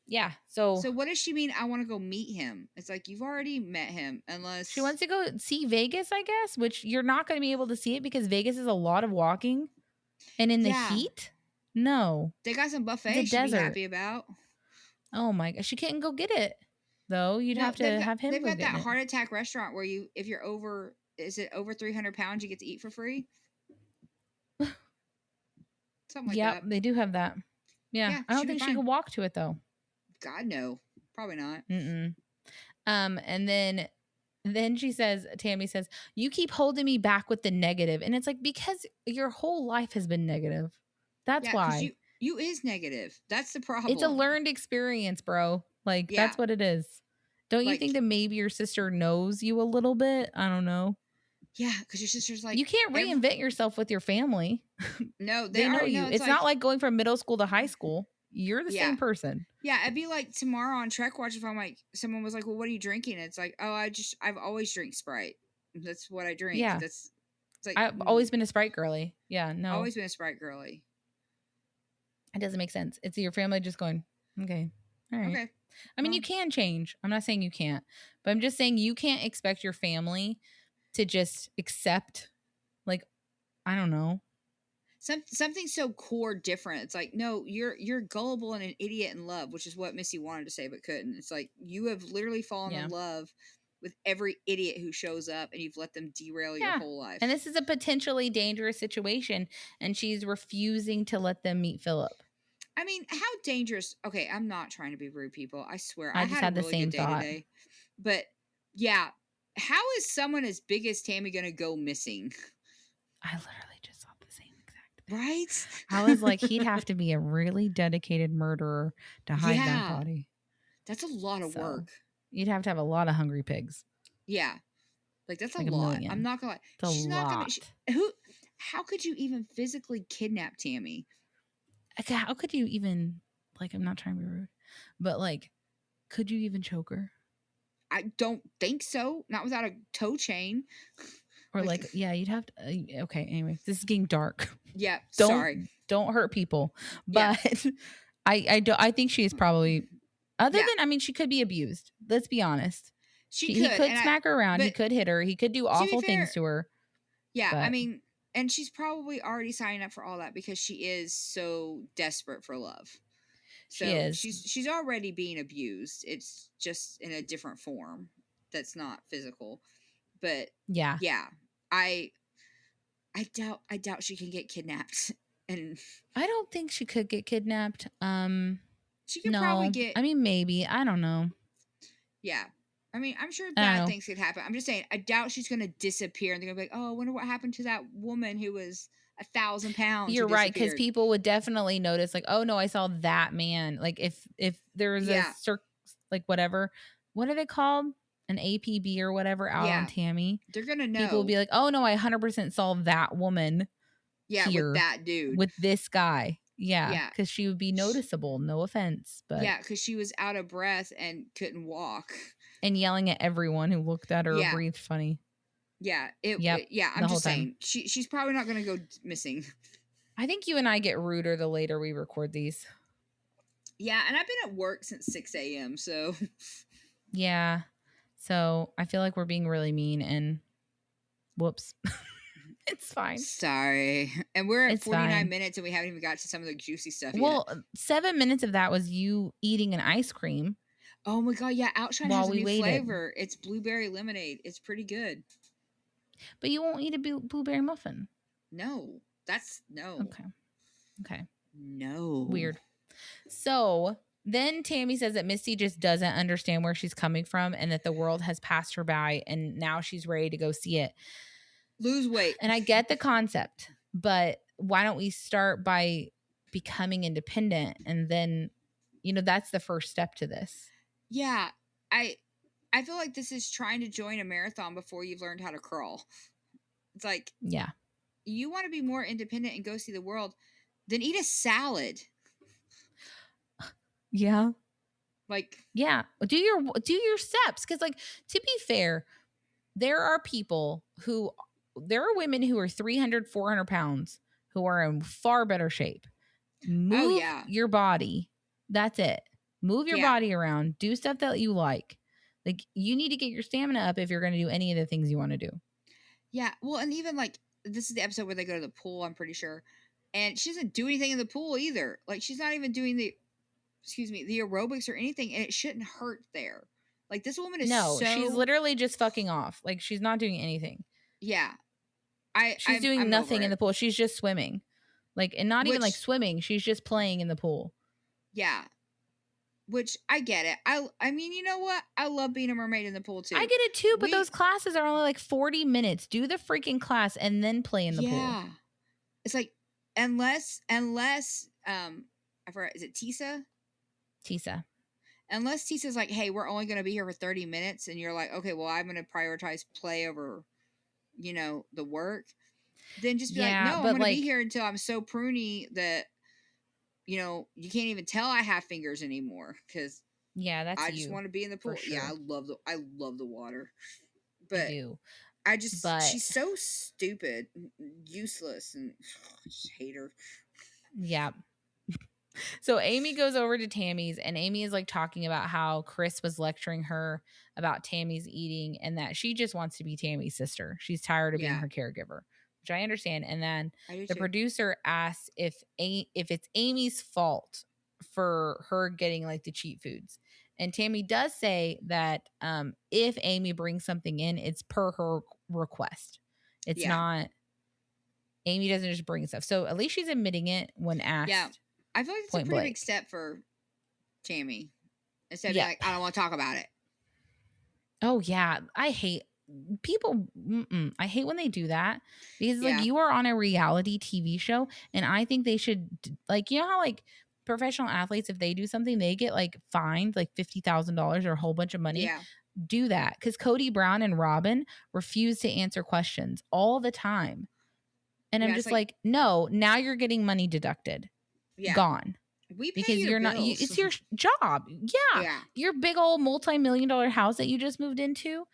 Yeah. So what does she mean? I want to go meet him. It's like, you've already met him, unless she wants to go see Vegas, I guess, which you're not going to be able to see it because Vegas is a lot of walking, and in the heat. No, they got some buffet she'd be happy about. Oh my gosh, she can't go get it though. You'd have to have him. They've got that heart attack restaurant where if you're over, is it over 300 pounds, you get to eat for free? Something like that. Yeah, they do have that. Yeah, I don't think she could walk to it though. God no, probably not. And then she says, Tammy says, you keep holding me back with the negative, and it's like, because your whole life has been negative. That's why. You is negative. That's the problem. It's a learned experience, bro. Like, that's what it is. Don't you think that maybe your sister knows you a little bit? I don't know. Yeah, because your sister's like, you can't reinvent yourself with your family. No, they know you. It's not like going from middle school to high school. You're the same person. Yeah, it'd be like tomorrow on Trek Watch if I'm like, someone was like, well, what are you drinking? It's like, oh, I've always drank Sprite. That's what I drink. Yeah. It's like, I've always been a Sprite girly. Yeah, no. Always been a Sprite girly. It doesn't make sense. It's your family just going, okay, all right. Okay. I mean, you can change. I'm not saying you can't, but I'm just saying you can't expect your family to just accept, like, I don't know. Something so core different. It's like, no, you're gullible and an idiot in love, which is what Missy wanted to say but couldn't. It's like, you have literally fallen in love with every idiot who shows up, and you've let them derail your whole life. And this is a potentially dangerous situation, and she's refusing to let them meet Phillip. I mean, how dangerous? Okay, I'm not trying to be rude, people. I swear, I just had the same thought. Today. But yeah, how is someone as big as Tammy gonna go missing? I literally just saw the same exact thing. Right? I was like, he'd have to be a really dedicated murderer to hide that body. That's a lot of work. You'd have to have a lot of hungry pigs. Yeah, like that's like a lot. I'm not gonna lie. She's not gonna. How could you even physically kidnap Tammy? How could you even, like, I'm not trying to be rude, but like, could you even choke her? I don't think so. Not without a toe chain. Or like yeah, you'd have to. Okay, anyway, this is getting dark. Yeah, sorry. Don't hurt people. But yeah. I think she is probably, other than, I mean, she could be abused. Let's be honest. He could smack her around. He could hit her. He could do awful things to her. Yeah, I mean, and she's probably already signing up for all that because she is so desperate for love. So she's already being abused. It's just in a different form. that's not physical. But yeah, I doubt she can get kidnapped. And I don't think she could get kidnapped. she could probably No, get. I mean maybe. I don't know. Yeah. I mean, I'm sure I don't bad know. things could happen. I'm just saying, I doubt she's going to disappear and they're going to be like, oh, I wonder what happened to that woman who was 1,000 pounds who You're right, because disappeared. people would definitely notice, like, oh no, I saw that man. Like if there was a like whatever, what are they called? An APB or whatever out on Tammy. They're going to know. People would be like, oh no, I 100% saw that woman. Yeah, here with that dude. with this guy. Yeah, Yeah. because she would be noticeable. No offense, but yeah, because she was out of breath and couldn't walk. And yelling at everyone who looked at her or Yeah. breathed funny. Yeah. I'm the just whole saying. She's probably not going to go missing. I think you and I get ruder the later we record these. Yeah, and I've been at work since 6 a.m., so. Yeah. So I feel like we're being really mean and whoops. It's fine. Sorry. And we're at It's 49 fine. minutes and we haven't even got to some of the juicy stuff Well, yet. 7 minutes of that was you eating an ice cream. Oh my god, yeah, Outshine while has a we new waited. flavor. It's blueberry lemonade. It's pretty good. But you won't eat a blueberry muffin. No. That's no. Okay. No. Weird. So then Tammy says that Misty just doesn't understand where she's coming from and that the world has passed her by and now she's ready to go see it. Lose weight. And I get the concept, but why don't we start by becoming independent? And then, that's the first step to this. Yeah. I feel like this is trying to join a marathon before you've learned how to crawl. It's like, yeah, you want to be more independent and go see the world, then eat a salad. Yeah. Like, yeah, do your steps, because like, to be fair, there are women who are 300 400 pounds who are in far better shape. Move your body. That's it. Move your body around. Do stuff that you like. Like, you need to get your stamina up if you're going to do any of the things you want to do. Yeah. Well, and even like, this is the episode where they go to the pool, I'm pretty sure. And she doesn't do anything in the pool either. Like, she's not even doing the aerobics or anything. And it shouldn't hurt there. Like, this woman is she's literally just fucking off. Like, she's not doing anything. Yeah. She's doing nothing in the pool. She's just swimming. Like, and not even like swimming. She's just playing in the pool. Yeah. Which, I get it. I mean, you know what? I love being a mermaid in the pool too. I get it too, but those classes are only like 40 minutes. Do the freaking class and then play in the pool. Yeah. It's like, unless I forgot, is it Tisa? Tisa. Unless Tisa's like, hey, we're only going to be here for 30 minutes. And you're like, okay, well, I'm going to prioritize play over, the work. Then just be like, no, I'm going to be here until I'm so pruny that, you can't even tell I have fingers anymore. Because I just want to be in the pool. Sure. Yeah, I love the water. But she's so stupid, useless, and I just hate her. Yeah. So Amy goes over to Tammy's and Amy is like talking about how Chris was lecturing her about Tammy's eating and that she just wants to be Tammy's sister. She's tired of being her caregiver, which I understand. And then the producer asks if it's Amy's fault for her getting like the cheap foods. And Tammy does say that if Amy brings something in, it's per her request. It's not, Amy doesn't just bring stuff. So at least she's admitting it when asked. Yeah. I feel like it's a pretty big step for Tammy. Instead of being like, I don't want to talk about it. Oh, yeah. I hate people. I hate when they do that because like you are on a reality TV show and I think they should, like, you know how like professional athletes, if they do something, they get like fined like $50,000 or a whole bunch of money. Yeah. Do that. Because Cody Brown and Robin refuse to answer questions all the time. And I'm just like, no, now you're getting money deducted. Yeah. Gone. We pay because you're bills. not. It's your job. Yeah. Your big old multi-million-dollar house that you just moved into.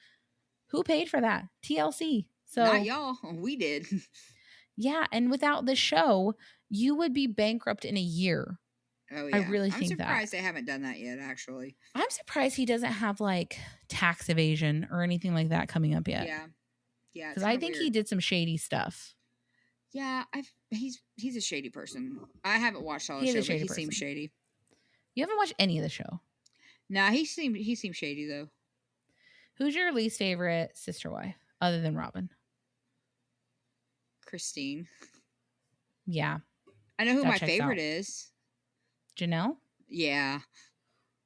Who paid for that? TLC. So not y'all. We did. Yeah, and without the show, you would be bankrupt in a year. Oh yeah. I really think that. I'm surprised they haven't done that yet. Actually, I'm surprised he doesn't have like tax evasion or anything like that coming up yet. Yeah. Yeah. Because I think he did some shady stuff. Yeah, he's a shady person. I haven't watched all the show, but he seems shady. You haven't watched any of the show? Nah, he seemed shady though. Who's your least favorite sister wife other than Robin? Christine. Yeah. I know who my favorite is. Janelle? Yeah.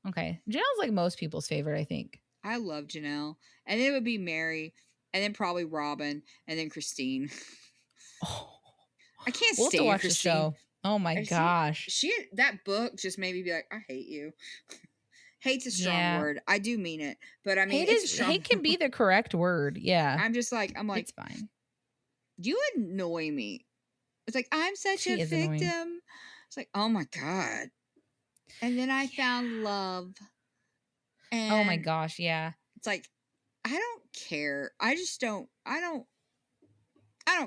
Okay. Janelle's like most people's favorite, I think. I love Janelle. And then it would be Mary, and then probably Robin, and then Christine. Oh. I can't we'll stand watch Christine. The show. Oh my gosh. That book just made me be like, I hate you. Hate's a strong word. I do mean it. But I mean, hate can be the correct word. Yeah. I'm like, it's fine. You annoy me. It's like, I'm such a victim. Annoying. It's like, oh my God. And then I found love. And oh my gosh, yeah. It's like, I don't care. I don't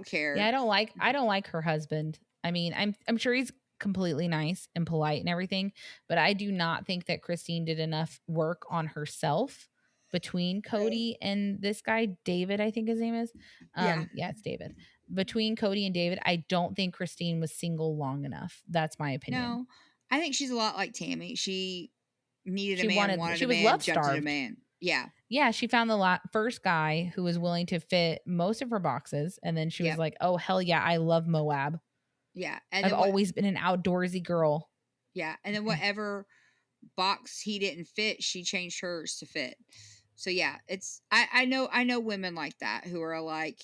care. Yeah, I don't like her husband. I mean, I'm sure he's completely nice and polite and everything, but I do not think that Christine did enough work on herself between Cody and this guy David, I think his name is. Yeah, it's David. Between Cody and David, I don't think Christine was single long enough. That's my opinion. No, I think she's a lot like Tammy. She needed a man, wanted a man, jumped to a man. Yeah. Yeah, she found the first guy who was willing to fit most of her boxes, and then she was like, "Oh hell yeah, I love Moab." Yeah, and I've always been an outdoorsy girl. Yeah, and then whatever box he didn't fit, she changed hers to fit. So yeah, it's I know women like that who are like,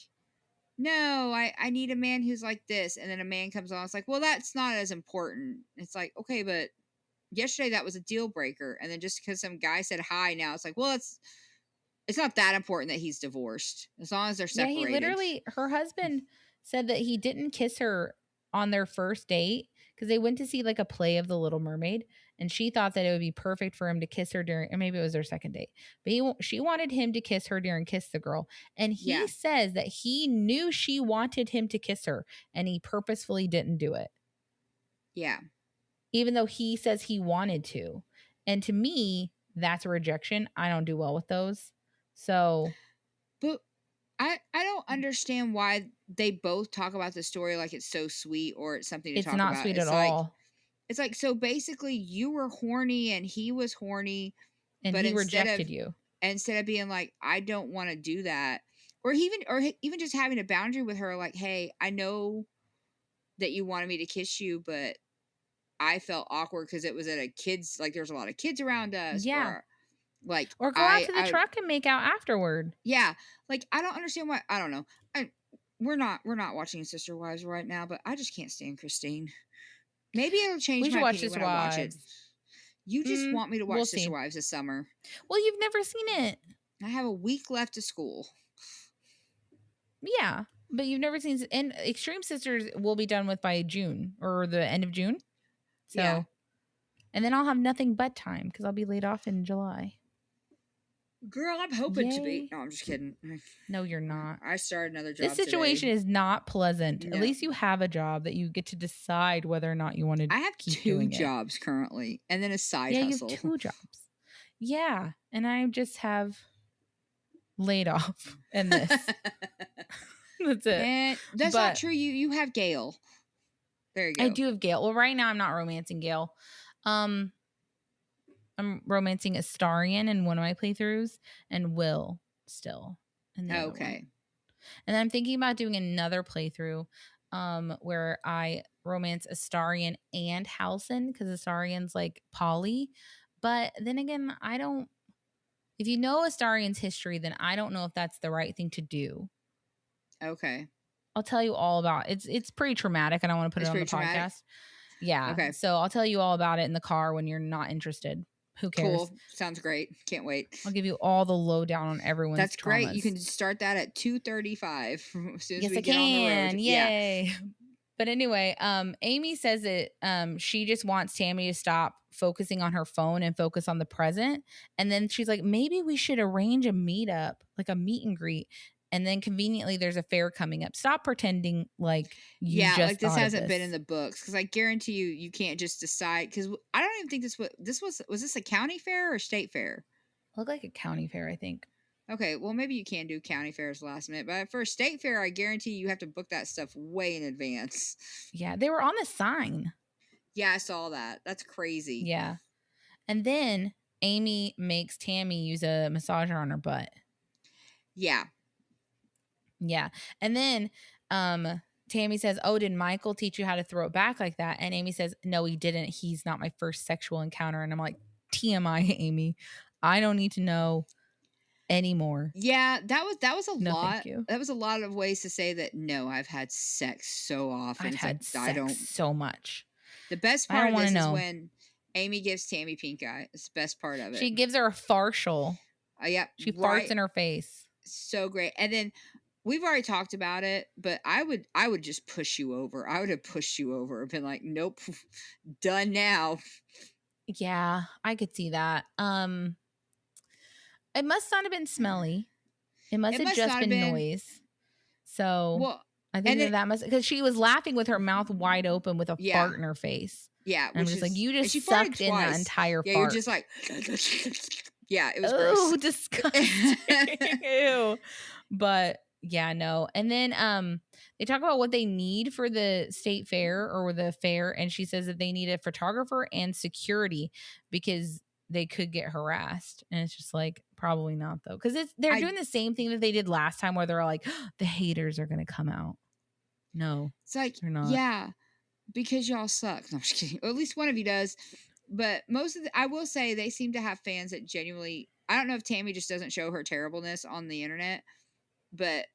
no, I need a man who's like this, and then a man comes on, it's like, well, that's not as important. It's like, okay, but yesterday that was a deal breaker, and then just because some guy said hi, now it's like, well, it's not that important that he's divorced as long as they're separated. Yeah, he literally, her husband said that he didn't kiss her on their first date because they went to see like a play of The Little Mermaid, and she thought that it would be perfect for him to kiss her during, or maybe it was their second date, but she wanted him to kiss her during Kiss the Girl, and he says that he knew she wanted him to kiss her, and he purposefully didn't do it. Yeah. Even though he says he wanted to. And to me, that's a rejection. I don't do well with those. So, but I don't understand why they both talk about the story like it's so sweet or it's something to talk about. It's not sweet at all. It's like, so basically you were horny and he was horny, and but he rejected you. Instead of being like, I don't want to do that, or even just having a boundary with her, like, hey, I know that you wanted me to kiss you, but I felt awkward because it was at a kid's, like there's a lot of kids around us. Yeah. Or go out to the truck and make out afterward. Yeah. Like, I don't understand why. I don't know. We're not watching Sister Wives right now, but I just can't stand Christine. Maybe it'll change my opinion when I watch it. You just want me to watch Sister Wives this summer. Well, you've never seen it. I have a week left of school. Yeah, but you've never seen, and Extreme Sisters will be done with by June or the end of June. So, yeah. And then I'll have nothing but time because I'll be laid off in July. Girl, I'm hoping to be. No, I'm just kidding. No, you're not. I started another job. This situation is not pleasant. No. At least you have a job that you get to decide whether or not you want to. I have keep 2 jobs currently, and then a side hustle. Yeah, you have 2 jobs. Yeah, and I just have laid off and this. That's it. And that's not true. You have Gail. There you go. I do have Gail. Well, right now I'm not romancing Gail. I'm romancing Astarion in one of my playthroughs and Will still. Okay. And I'm thinking about doing another playthrough where I romance Astarion and Halcyon because Astarion's like poly. But then again, if you know Astarion's history, then I don't know if that's the right thing to do. Okay. I'll tell you all about it. It's pretty traumatic. I don't want to put it on the podcast. Yeah. Okay. So I'll tell you all about it in the car when you're not interested. Who cares? Cool. Sounds great. Can't wait. I'll give you all the lowdown on everyone's That's great. traumas. You can start that at 2:35 as soon as we get on the road. Yay. Yeah. But anyway, Amy says that she just wants Tammy to stop focusing on her phone and focus on the present. And then she's like, maybe we should arrange a meetup, like a meet and greet. And then conveniently there's a fair coming up. Stop pretending like you just like this hasn't been in the books, because I guarantee you can't just decide, because I don't even think was this a county fair or state fair? Looked like a county fair, I think. Okay, well maybe you can do county fairs last minute, but for a state fair, I guarantee you have to book that stuff way in advance. Yeah, they were on the sign. Yeah, I saw that. That's crazy. Yeah. And then Amy makes Tammy use a massager on her butt. Yeah. Yeah. And then Tammy says, "Oh, did Michael teach you how to throw it back like that?" And Amy says, "No, he didn't. He's not my first sexual encounter." And I'm like, TMI, Amy. I don't need to know anymore. Yeah, that was a No, lot. thank you. That was a lot of ways to say that no, I've had sex so often. I've It's like had I sex don't. so much. The best I part don't of want to this is know. when Amy gives Tammy pink eye. It's the best part of it. She gives her a farcial. Yeah, She farts right. in her face. So great. And then we've already talked about it, but I would just push you over. I would have pushed you over and been like, nope, done now. Yeah, I could see that. It must not have been smelly. It must It have must just not have been been. noise. So Well, I and think then that must, because she was laughing with her mouth wide open with a yeah, fart in her face. yeah, And I'm which just like, is, you and she just farted sucked in that twice. entire Yeah, you're fart. just like, yeah, it was gross. Oh, disgusting. Ew. But yeah, no. And then they talk about what they need for the state fair or the fair, and she says that they need a photographer and security because they could get harassed. And it's just like, probably not though. Because they're doing the same thing that they did last time where they're like, the haters are gonna come out. No. It's like, they're not. yeah, because y'all suck. No, I'm just kidding. Or at least one of you does. But most of I will say they seem to have fans that genuinely, I don't know if Tammy just doesn't show her terribleness on the internet, but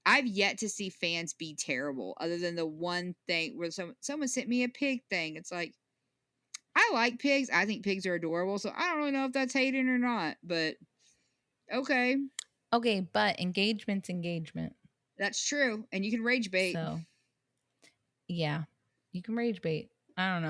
I've yet to see fans be terrible other than the one thing where someone sent me a pig thing. It's like, I like pigs. I think pigs are adorable. So I don't really know if that's hating or not, but okay. Okay, but engagement's engagement. That's true. And you can rage bait. So yeah, you can rage bait. I don't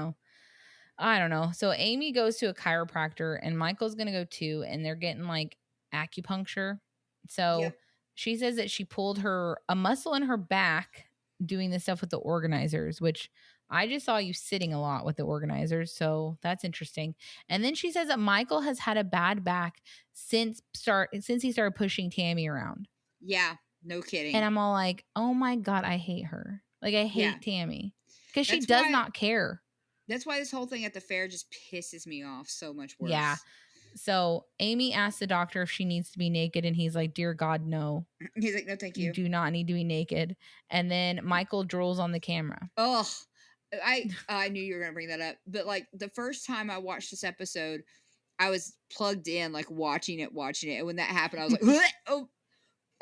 know. So Amy goes to a chiropractor and Michael's going to go too. And they're getting like acupuncture. So Yep. she says that she pulled a muscle in her back doing this stuff with the organizers, which I just saw you sitting a lot with the organizers. So that's interesting. And then she says that Michael has had a bad back since he started pushing Tammy around. Yeah. No kidding. And I'm all like, oh my God, I hate her. Like, I hate Tammy because she does not care. That's why this whole thing at the fair just pisses me off so much worse. Yeah. So Amy asked the doctor if she needs to be naked, and he's like, dear God, no. He's like, no, thank you. You do not need to be naked. And then Michael drools on the camera. Oh, I knew you were going to bring that up. But like the first time I watched this episode, I was plugged in, like watching it. And when that happened, I was like, oh,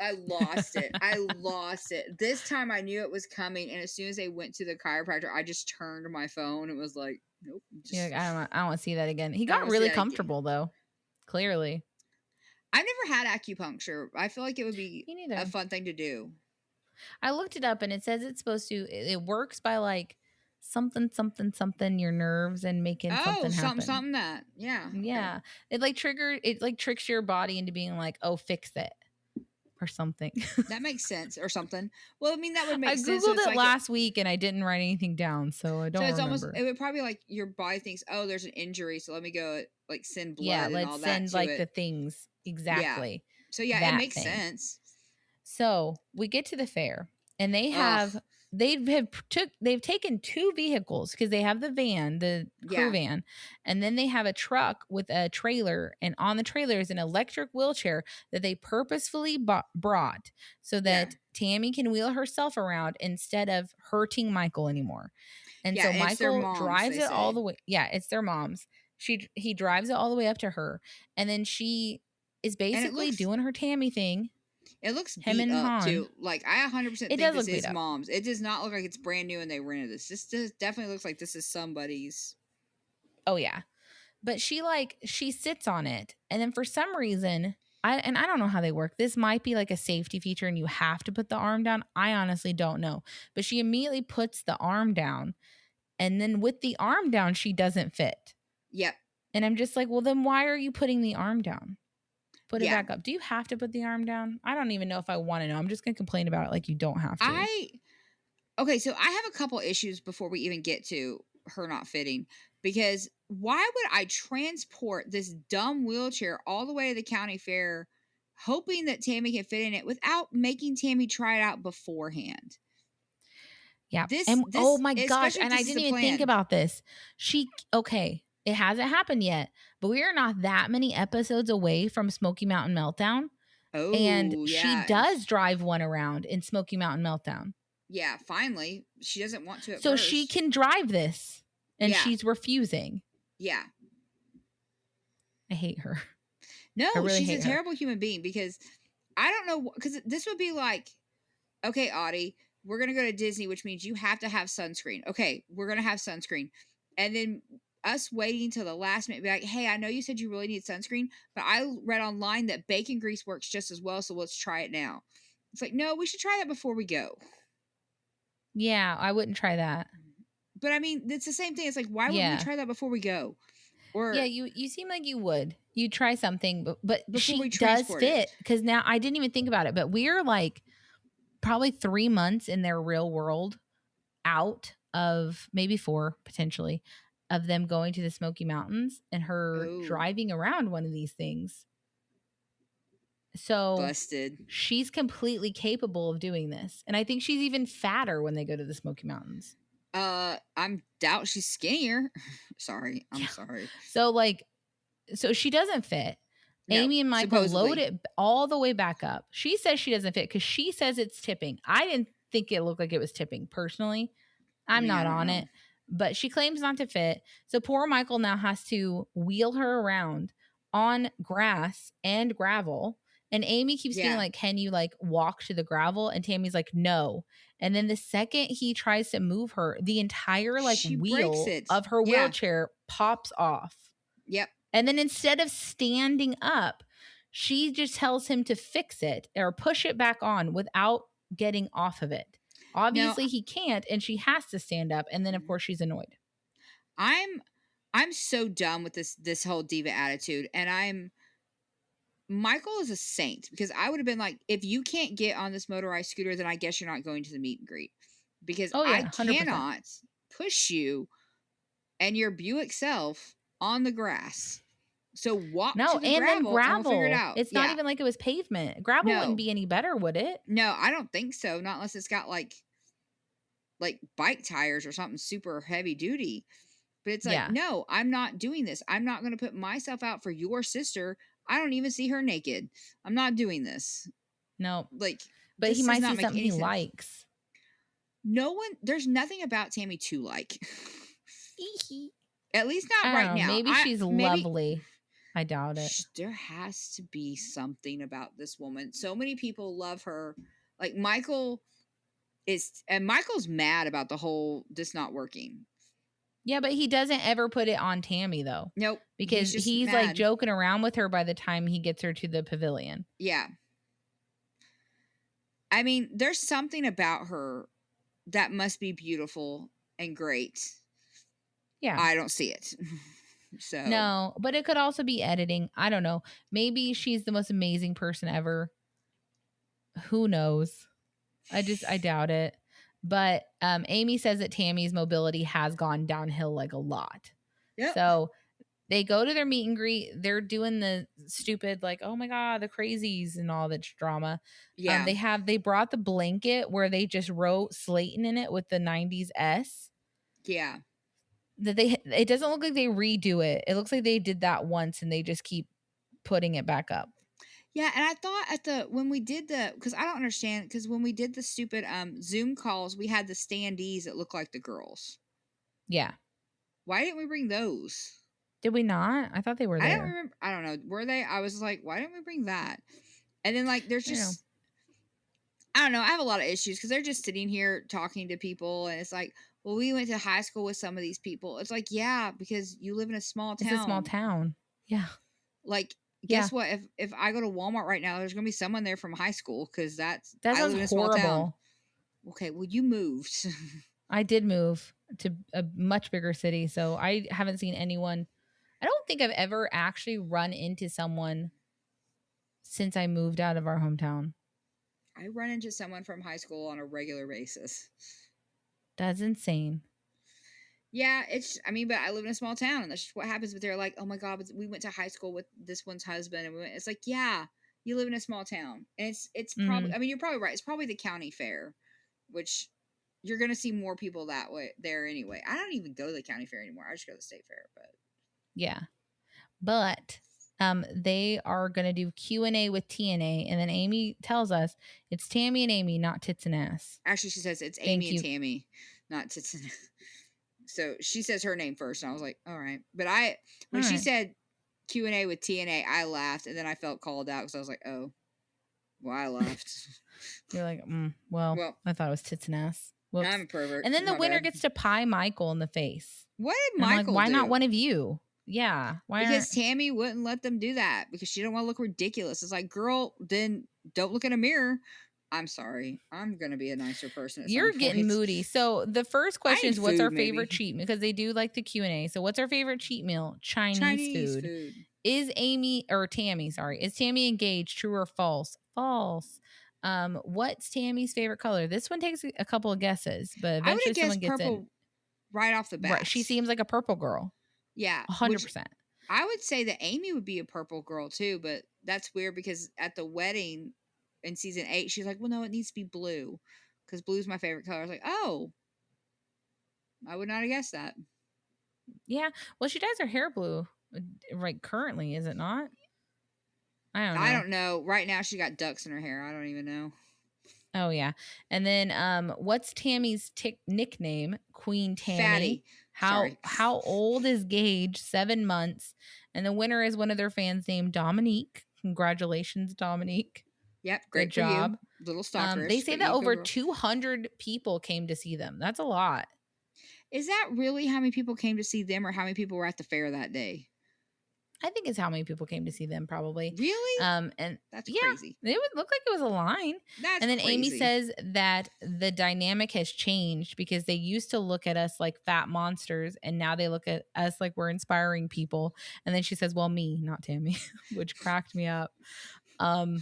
I lost it. This time I knew it was coming. And as soon as they went to the chiropractor, I just turned my phone and was like, nope. Like, I don't want to see that again. He got really comfortable though. Clearly. I've never had acupuncture. I feel like it would be a fun thing to do. I looked it up and it says it's supposed to, it works by like something your nerves and making something happen. Something that. Yeah. Yeah. Okay. It tricks your body into being like, oh, fix it. Or something. That makes sense. Or something. Well, I mean, that would make sense. I Googled it last week and I didn't write anything down, so I don't remember. It would probably like your body thinks, oh, there's an injury, so let me go like send blood and all that. Let's send like the things. Exactly. Yeah. So yeah, it makes sense. So we get to the fair and they have they've taken two vehicles because they have the van, the crew van, and then they have a truck with a trailer, and on the trailer is an electric wheelchair that they purposefully brought so that Tammy can wheel herself around instead of hurting Michael anymore. And so Michael drives it all the way. Yeah, it's their mom's. He drives it all the way up to her, and then she is basically doing her Tammy thing. It looks beat up too. Like I 100% think this is mom's. It does not look like it's brand new and they rented this. This definitely looks like this is somebody's. Oh yeah, but she sits on it, and then for some reason, I don't know how they work. This might be like a safety feature, and you have to put the arm down. I honestly don't know, but she immediately puts the arm down, and then with the arm down, she doesn't fit. Yep. And I'm just like, well, then why are you putting the arm down? Put it back up. Do you have to put the arm down? I don't even know if I want to know. I'm just going to complain about it like you don't have to. Okay, so I have a couple issues before we even get to her not fitting. Because why would I transport this dumb wheelchair all the way to the county fair hoping that Tammy can fit in it without making Tammy try it out beforehand? Yeah. Oh my gosh. And I didn't even think about this. It hasn't happened yet, but we are not that many episodes away from Smoky Mountain Meltdown. Oh, And she yeah. does drive one around in Smoky Mountain Meltdown. Yeah, finally. She doesn't want to at So she first. can drive this, and Yeah. she's refusing. Yeah. I hate her. I No, really she's a hate her. terrible human being because I don't know, because this would be like, okay, Audie, we're going to go to Disney, which means you have to have sunscreen. Okay, we're going to have sunscreen. And then us waiting till the last minute, be like, hey, I know you said you really need sunscreen, but I read online that bacon grease works just as well, so let's try it now. It's like, no, we should try that before we go. Yeah, I wouldn't try that. But I mean, it's the same thing. It's like, why wouldn't we try that before we go? Or yeah, you seem like you would. You try something, but before we she does transport fit, it. because now I didn't even think about it, but we're like probably 3 months in their real world out of maybe 4 potentially of them going to the Smoky Mountains and her driving around one of these things. So busted. She's completely capable of doing this. And I think she's even fatter when they go to the Smoky Mountains. I'm doubt she's skinnier. Sorry. I'm sorry. So she doesn't fit. No, Amy and Michael load it all the way back up. She says she doesn't fit because she says it's tipping. I didn't think it looked like it was tipping personally. I'm not on it, but she claims not to fit. So poor Michael now has to wheel her around on grass and gravel. And Amy keeps being like, can you like walk to the gravel? And Tammy's like, no. And then the second he tries to move her, the entire like wheel of her wheelchair pops off. Yep. And then instead of standing up, she just tells him to fix it or push it back on without getting off of it. Obviously, he can't, and she has to stand up. And then, of course, she's annoyed. I'm so done with this whole diva attitude, and Michael is a saint, because I would have been like, if you can't get on this motorized scooter, then I guess you're not going to the meet and greet, because I 100%. cannot push you and your Buick self on the grass. So walk to the gravel and we'll figure it out. It's not even like it was pavement. Gravel wouldn't be any better, would it? No, I don't think so. Not unless it's got like bike tires or something super heavy duty. But it's like, no, I'm not doing this. I'm not going to put myself out for your sister. I don't even see her naked. I'm not doing this. No. Like, but he might see something he likes. There's nothing about Tammy to like. At least not right now. Maybe she's lovely. I doubt it. There has to be something about this woman. So many people love her. Like Michael's mad about the whole this not working. Yeah, but he doesn't ever put it on Tammy though. Nope. Because he's like joking around with her by the time he gets her to the pavilion. Yeah. I mean, there's something about her that must be beautiful and great. Yeah. I don't see it. So no, but it could also be editing. I don't know. Maybe she's the most amazing person ever. Who knows? I doubt it. But Amy says that Tammy's mobility has gone downhill like a lot. Yep. So they go to their meet and greet. They're doing the stupid like, oh my God, the crazies and all that drama. Yeah. They brought the blanket where they just wrote Slaton in it with the 90s S. Yeah. It doesn't look like they redo it. It looks like they did that once and they just keep putting it back up. Yeah, and I thought when we did because I don't understand, because when we did the stupid Zoom calls, we had the standees that look like the girls. Yeah. Why didn't we bring those? Did we not? I thought they were there. I don't remember. I don't know. Were they? I was like, why didn't we bring that? And then like there's just I don't know. I have a lot of issues because they're just sitting here talking to people, and it's like, well, we went to high school with some of these people. It's like, yeah, because you live in a small town. It's a small town. Yeah. Like, guess what? If I go to Walmart right now, there's gonna be someone there from high school, because I live in a small town. Okay, well, you moved. I did move to a much bigger city, so I haven't seen anyone. I don't think I've ever actually run into someone since I moved out of our hometown. I run into someone from high school on a regular basis. That's insane. Yeah, but I live in a small town, and that's just what happens. But they're like, oh my God, we went to high school with this one's husband, and it's like, yeah, you live in a small town. And it's probably, I mean, you're probably right. It's probably the county fair, which you're going to see more people that way there anyway. I don't even go to the county fair anymore. I just go to the state fair, but. Yeah. But They are going to do Q&A with TNA, and then Amy tells us it's Tammy and Amy, not tits and ass. Actually, she says it's Amy and Tammy, not tits and ass. So she says her name first, and I was like, all right. But when she said Q&A with TNA, I laughed, and then I felt called out because I was like, oh, well, I laughed. You're like, well, I thought it was tits and ass. Whoops. I'm a pervert. And then the winner gets to pie Michael in the face. What did Michael do? Why not one of you? Yeah. Because Tammy wouldn't let them do that because she didn't want to look ridiculous. It's like, girl, then don't look in a mirror. I'm sorry. I'm going to be a nicer person. You're getting moody. So the first question is, what's our favorite cheat? Because they do like the Q&A. So what's our favorite cheat meal? Chinese food. Is Tammy engaged? True or false? False. What's Tammy's favorite color? This one takes a couple of guesses, but eventually someone gets purple right off the bat. Right. She seems like a purple girl. Yeah. 100%. I would say that Amy would be a purple girl too, but that's weird because at the wedding in season 8, she's like, well, no, it needs to be blue because blue's my favorite color. I was like, oh, I would not have guessed that. Yeah. Well, she dyes her hair blue right currently, is it not? I don't know. Right now she got ducks in her hair. I don't even know. Oh yeah. And then what's Tammy's nickname? Queen Tammy. Fatty. How old is Gage? 7 months. And the winner is one of their fans named Dominique. Congratulations, Dominique. Yep, great Good job. You. Little stalkers. They say that over 200 people came to see them. That's a lot. Is that really how many people came to see them, or how many people were at the fair that day? I think it's how many people came to see them, probably. Really? And that's crazy. It would look like it was a line. And then Amy says that the dynamic has changed because they used to look at us like fat monsters, and now they look at us like we're inspiring people. And then she says, "Well, me, not Tammy," which cracked me up. And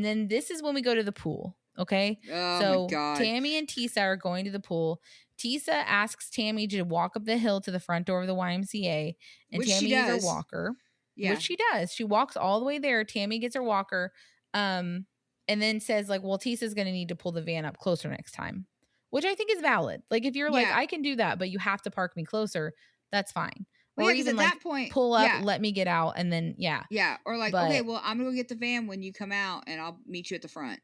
then this is when we go to the pool. Okay. Oh my God. Tammy and Tisa are going to the pool. Tisa asks Tammy to walk up the hill to the front door of the YMCA, and Tammy is her walker. Yeah. Which she does. She walks all the way there. Tammy gets her walker, and then says, like, well, Tisa's going to need to pull the van up closer next time, which I think is valid. Like, if you're like, I can do that, but you have to park me closer, that's fine. Or even at that point, pull up, let me get out, and then, Yeah. Or like, okay, well, I'm going to go get the van when you come out, and I'll meet you at the front.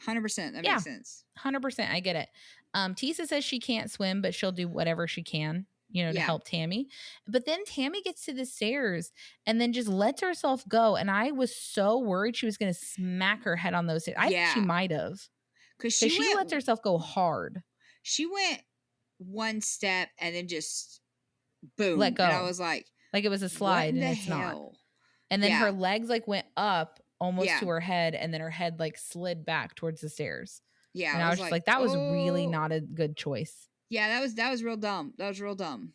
100%. That makes sense. 100%. I get it. Tisa says she can't swim, but she'll do whatever she can, to help Tammy. But then Tammy gets to the stairs and then just lets herself go. And I was so worried she was going to smack her head on those stairs. I think she might have. Because she lets herself go hard. She went one step and then just boom. Let go. And I was like it was a slide, and it's not. And then her legs went up almost to her head, and then her head slid back towards the stairs. Yeah. And I was just like, that was really not a good choice. Yeah, that was real dumb. That was real dumb.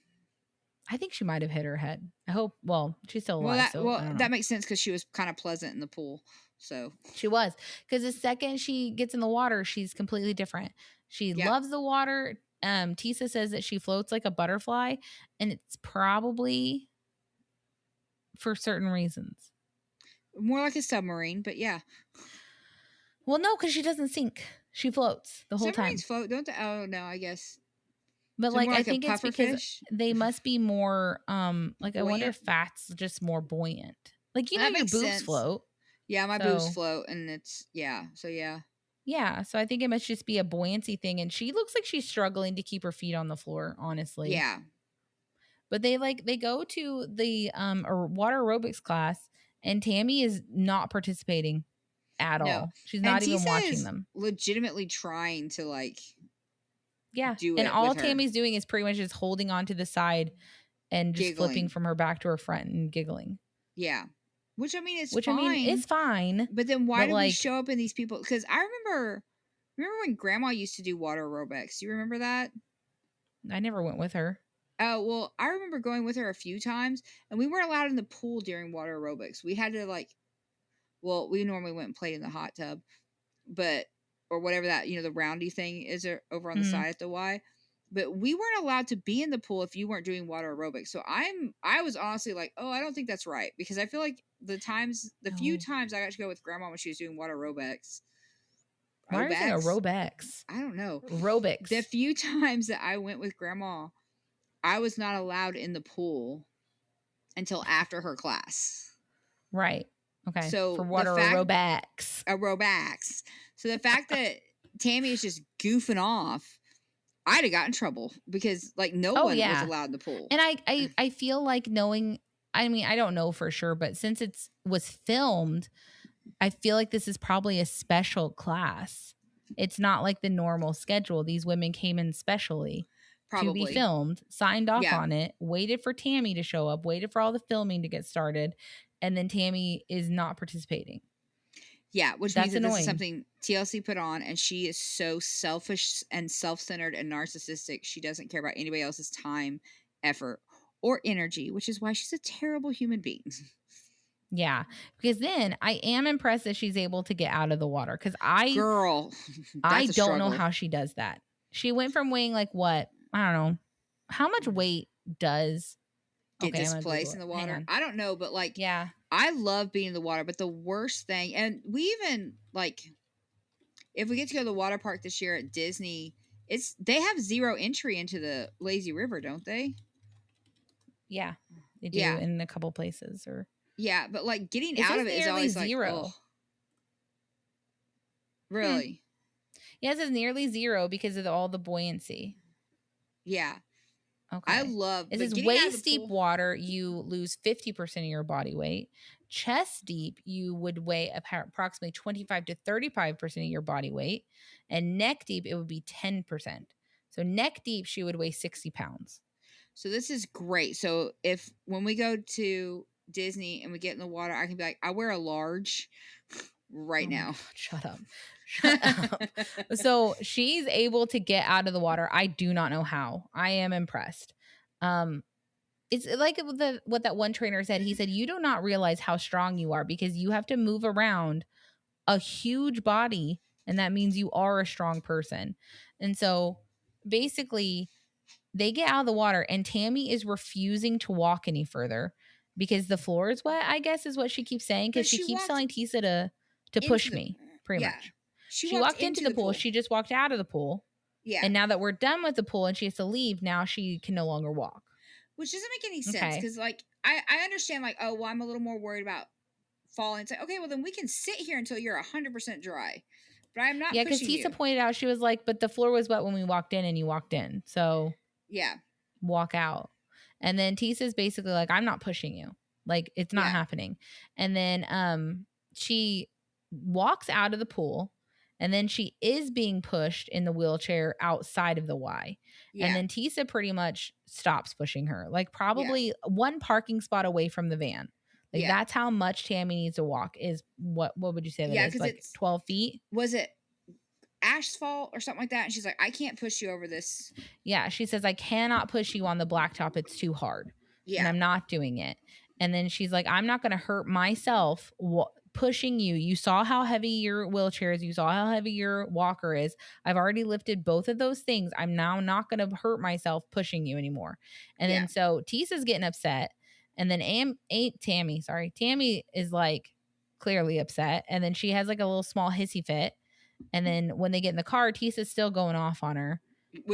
I think she might have hit her head. I hope. Well, she's still alive. That makes sense because she was kind of pleasant in the pool. So she was, because the second she gets in the water, she's completely different. She loves the water. Tisa says that she floats like a butterfly, and it's probably for certain reasons. More like a submarine, but yeah. Well, no, because she doesn't sink. She floats the whole time. Submarines float, don't they? Oh no, I guess. But I think it's because they must be more buoyant? I wonder if fat's just more buoyant. Your boobs float. Yeah, my boobs float, and it's so yeah. Yeah, so I think it must just be a buoyancy thing, and she looks like she's struggling to keep her feet on the floor, honestly. Yeah. But they go to the water aerobics class, and Tammy is not participating at all. She's not even watching them. Legitimately trying to do it. And all Tammy's doing is pretty much just holding on to the side and just flipping from her back to her front and giggling. Yeah. Which I mean is fine. But then why do we show up in these people? Because I remember when Grandma used to do water aerobics. Do you remember that? I never went with her. Oh, well, I remember going with her a few times, and we weren't allowed in the pool during water aerobics. We had to we normally went and played in the hot tub, or whatever that, the roundy thing is over on the side at the Y. But we weren't allowed to be in the pool if you weren't doing water aerobics. So I was honestly like, oh, I don't think that's right, because I feel like the few times I got to go with Grandma when she was doing water aerobics. Why are you saying aerobics? I don't know. Aerobics. The few times that I went with Grandma, I was not allowed in the pool until after her class. Right. Okay. So for water aerobics. Aerobics. So the fact that Tammy is just goofing off, I'd have got in trouble because like no one was allowed in the pool. And I feel like knowing, I mean, I don't know for sure, but since it's was filmed, I feel like this is probably a special class. It's not like the normal schedule. These women came in specially to be filmed, signed off on it, waited for Tammy to show up, waited for all the filming to get started, and then Tammy is not participating. Yeah, which means that this is something TLC put on, and she is so selfish and self-centered and narcissistic. She doesn't care about anybody else's time, effort, or energy, which is why she's a terrible human being. Yeah, because then I am impressed that she's able to get out of the water. Because I don't know how she does that. She went from weighing like what? I don't know. How much weight does get displaced in the water? I don't know, but like, yeah, I love being in the water. But the worst thing, and we even like, if we get to go to the water park this year at Disney, they have 0 entry into the lazy river, don't they? Yeah, they do in a couple places. Or yeah, but like getting out of it is always 0. Like, oh. Really? Yes, it's nearly 0 because of all the buoyancy. Yeah. Okay. I love it. Is waist deep water, you lose 50% of your body weight. Chest deep, you would weigh approximately 25 to 35% of your body weight. And neck deep, it would be 10%. So neck deep, she would weigh 60 pounds. So this is great. So when we go to Disney and we get in the water, I can be like, I wear a large right now. God, shut up. Shut up. So she's able to get out of the water. I do not know how. I am impressed. It's like what that one trainer said. He said, you do not realize how strong you are because you have to move around a huge body. And that means you are a strong person. And so basically they get out of the water and Tammy is refusing to walk any further because the floor is wet, I guess is what she keeps saying. Because she keeps telling Tisa to push me, pretty much. She walked into the pool. She just walked out of the pool. Yeah. And now that we're done with the pool and she has to leave, now she can no longer walk. Which doesn't make any sense because, like, I understand, like, oh, well, I'm a little more worried about falling. It's like, okay, well, then we can sit here until you're 100% dry. But I'm not. Yeah, because Tisa pointed out, she was like, but the floor was wet when we walked in and you walked in. So, yeah, walk out. And then Tisa's basically like, I'm not pushing you. Like, it's not happening. And then she walks out of the pool. And then she is being pushed in the wheelchair outside of the Y. Yeah. And then Tisa pretty much stops pushing her, like probably one parking spot away from the van. Like that's how much Tammy needs to walk. Is what would you say that is? Like 12 feet? Was it asphalt or something like that? And she's like, I can't push you over this. Yeah. She says, I cannot push you on the blacktop. It's too hard. Yeah. And I'm not doing it. And then she's like, I'm not going to hurt myself pushing you. You saw how heavy your wheelchair is. You saw how heavy your walker is. I've already lifted both of those things. I'm now not going to hurt myself pushing you anymore. And then so Tisa's getting upset. And then Tammy is like clearly upset. And then she has like a little small hissy fit. And then when they get in the car, Tisa's still going off on her.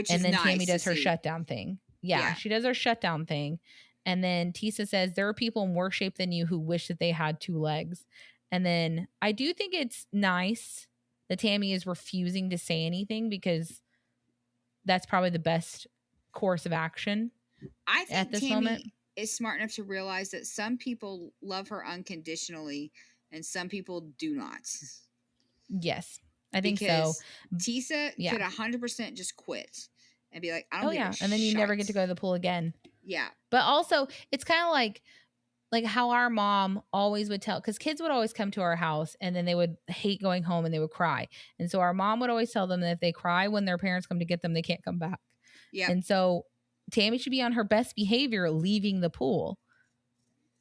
And then Tammy does her shutdown thing. Yeah, she does her shutdown thing. And then Tisa says, there are people in worse shape than you who wish that they had 2 legs. And then I do think it's nice that Tammy is refusing to say anything because that's probably the best course of action. I think at this moment is smart enough to realize that some people love her unconditionally and some people do not. Yes, I think so. Tisa could 100% just quit and be like, I don't give a and then you shite. Never get to go to the pool again. Yeah. But also, it's kind of like how our mom always would tell, because kids would always come to our house and then they would hate going home and they would cry. And so our mom would always tell them that if they cry when their parents come to get them, they can't come back. Yeah. And so Tammy should be on her best behavior leaving the pool.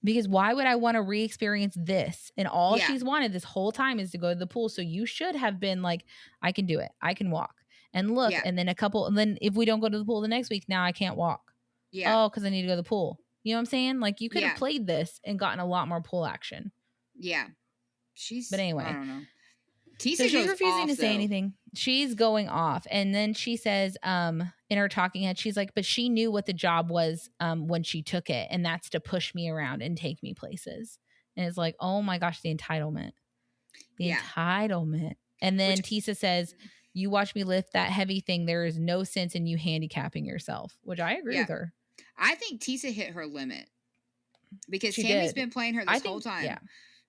Because why would I want to re-experience this? And all she's wanted this whole time is to go to the pool. So you should have been like, I can do it. I can walk. And look, and then and then if we don't go to the pool the next week, now I can't walk. Yeah. Oh, because I need to go to the pool. You know what I'm saying? Like you could have played this and gotten a lot more pool action. Yeah. But anyway. I don't know. So she's refusing to say anything. She's going off. And then she says, in her talking head, she's like, but she knew what the job was when she took it. And that's to push me around and take me places. And it's like, oh my gosh, the entitlement. The entitlement. And then Tisa says, you watch me lift that heavy thing. There is no sense in you handicapping yourself, which I agree with her. I think Tisa hit her limit because Tammy's been playing her this whole time. Yeah.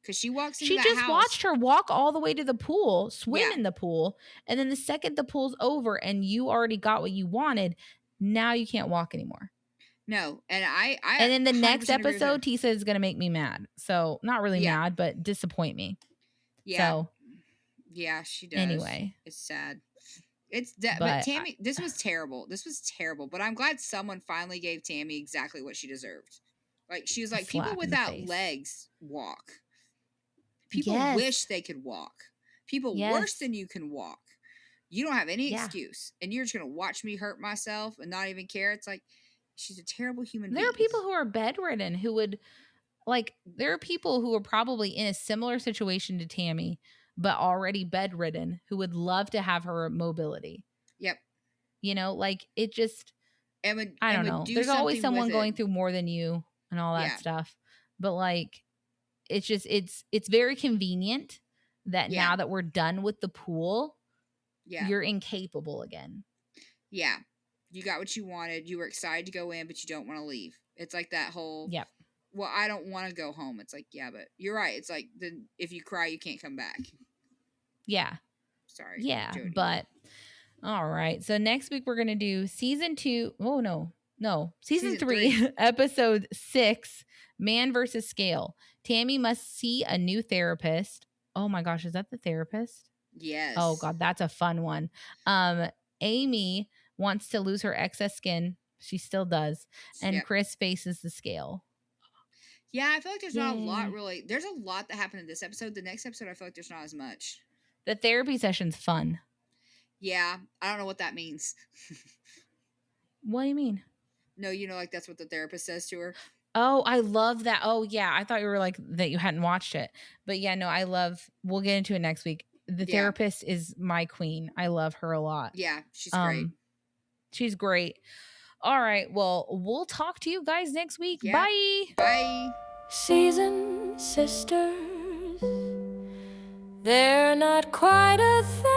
Because she walks into that house. She just watched her walk all the way to the pool, swim in the pool. And then the second the pool's over and you already got what you wanted, now you can't walk anymore. No. And and in the next episode, Tisa is going to make me mad. So not really mad, but disappoint me. Yeah. So, yeah, she does. Anyway. It's sad. But Tammy, this was terrible. This was terrible. But I'm glad someone finally gave Tammy exactly what she deserved. Like, she was like, people without legs walk. People wish they could walk. People worse than you can walk. You don't have any excuse. And you're just going to watch me hurt myself and not even care. It's like, she's a terrible human being. There are people who are bedridden who would, like, there are people who are probably in a similar situation to Tammy, but already bedridden, who would love to have her mobility. Yep. You know, like, it just, I don't know. There's always someone going through more than you and all that stuff. But, like, it's just, it's very convenient that now that we're done with the pool, you're incapable again. Yeah. You got what you wanted. You were excited to go in, but you don't want to leave. It's like that whole, well, I don't want to go home. It's like, yeah, but you're right. It's like, then if you cry, you can't come back. Yeah. Sorry. Yeah, Jody. But all right. So next week we're going to do season 2. Oh, no. Season 3, episode 6, Man versus Scale. Tammy must see a new therapist. Oh my gosh, is that the therapist? Yes. Oh God, that's a fun one. Amy wants to lose her excess skin. She still does. And Chris faces the scale. Yeah, I feel like there's not a lot really. There's a lot that happened in this episode. The next episode, I feel like there's not as much. The therapy session's fun. Yeah, I don't know what that means. What do you mean? No, you know, like that's what the therapist says to her. Oh, I love that. Oh, yeah. I thought you were like that you hadn't watched it. But yeah, no, we'll get into it next week. The therapist is my queen. I love her a lot. Yeah, she's great. She's great. All right. Well, we'll talk to you guys next week. Yeah. Bye. Bye. Season sisters, they're not quite a thing.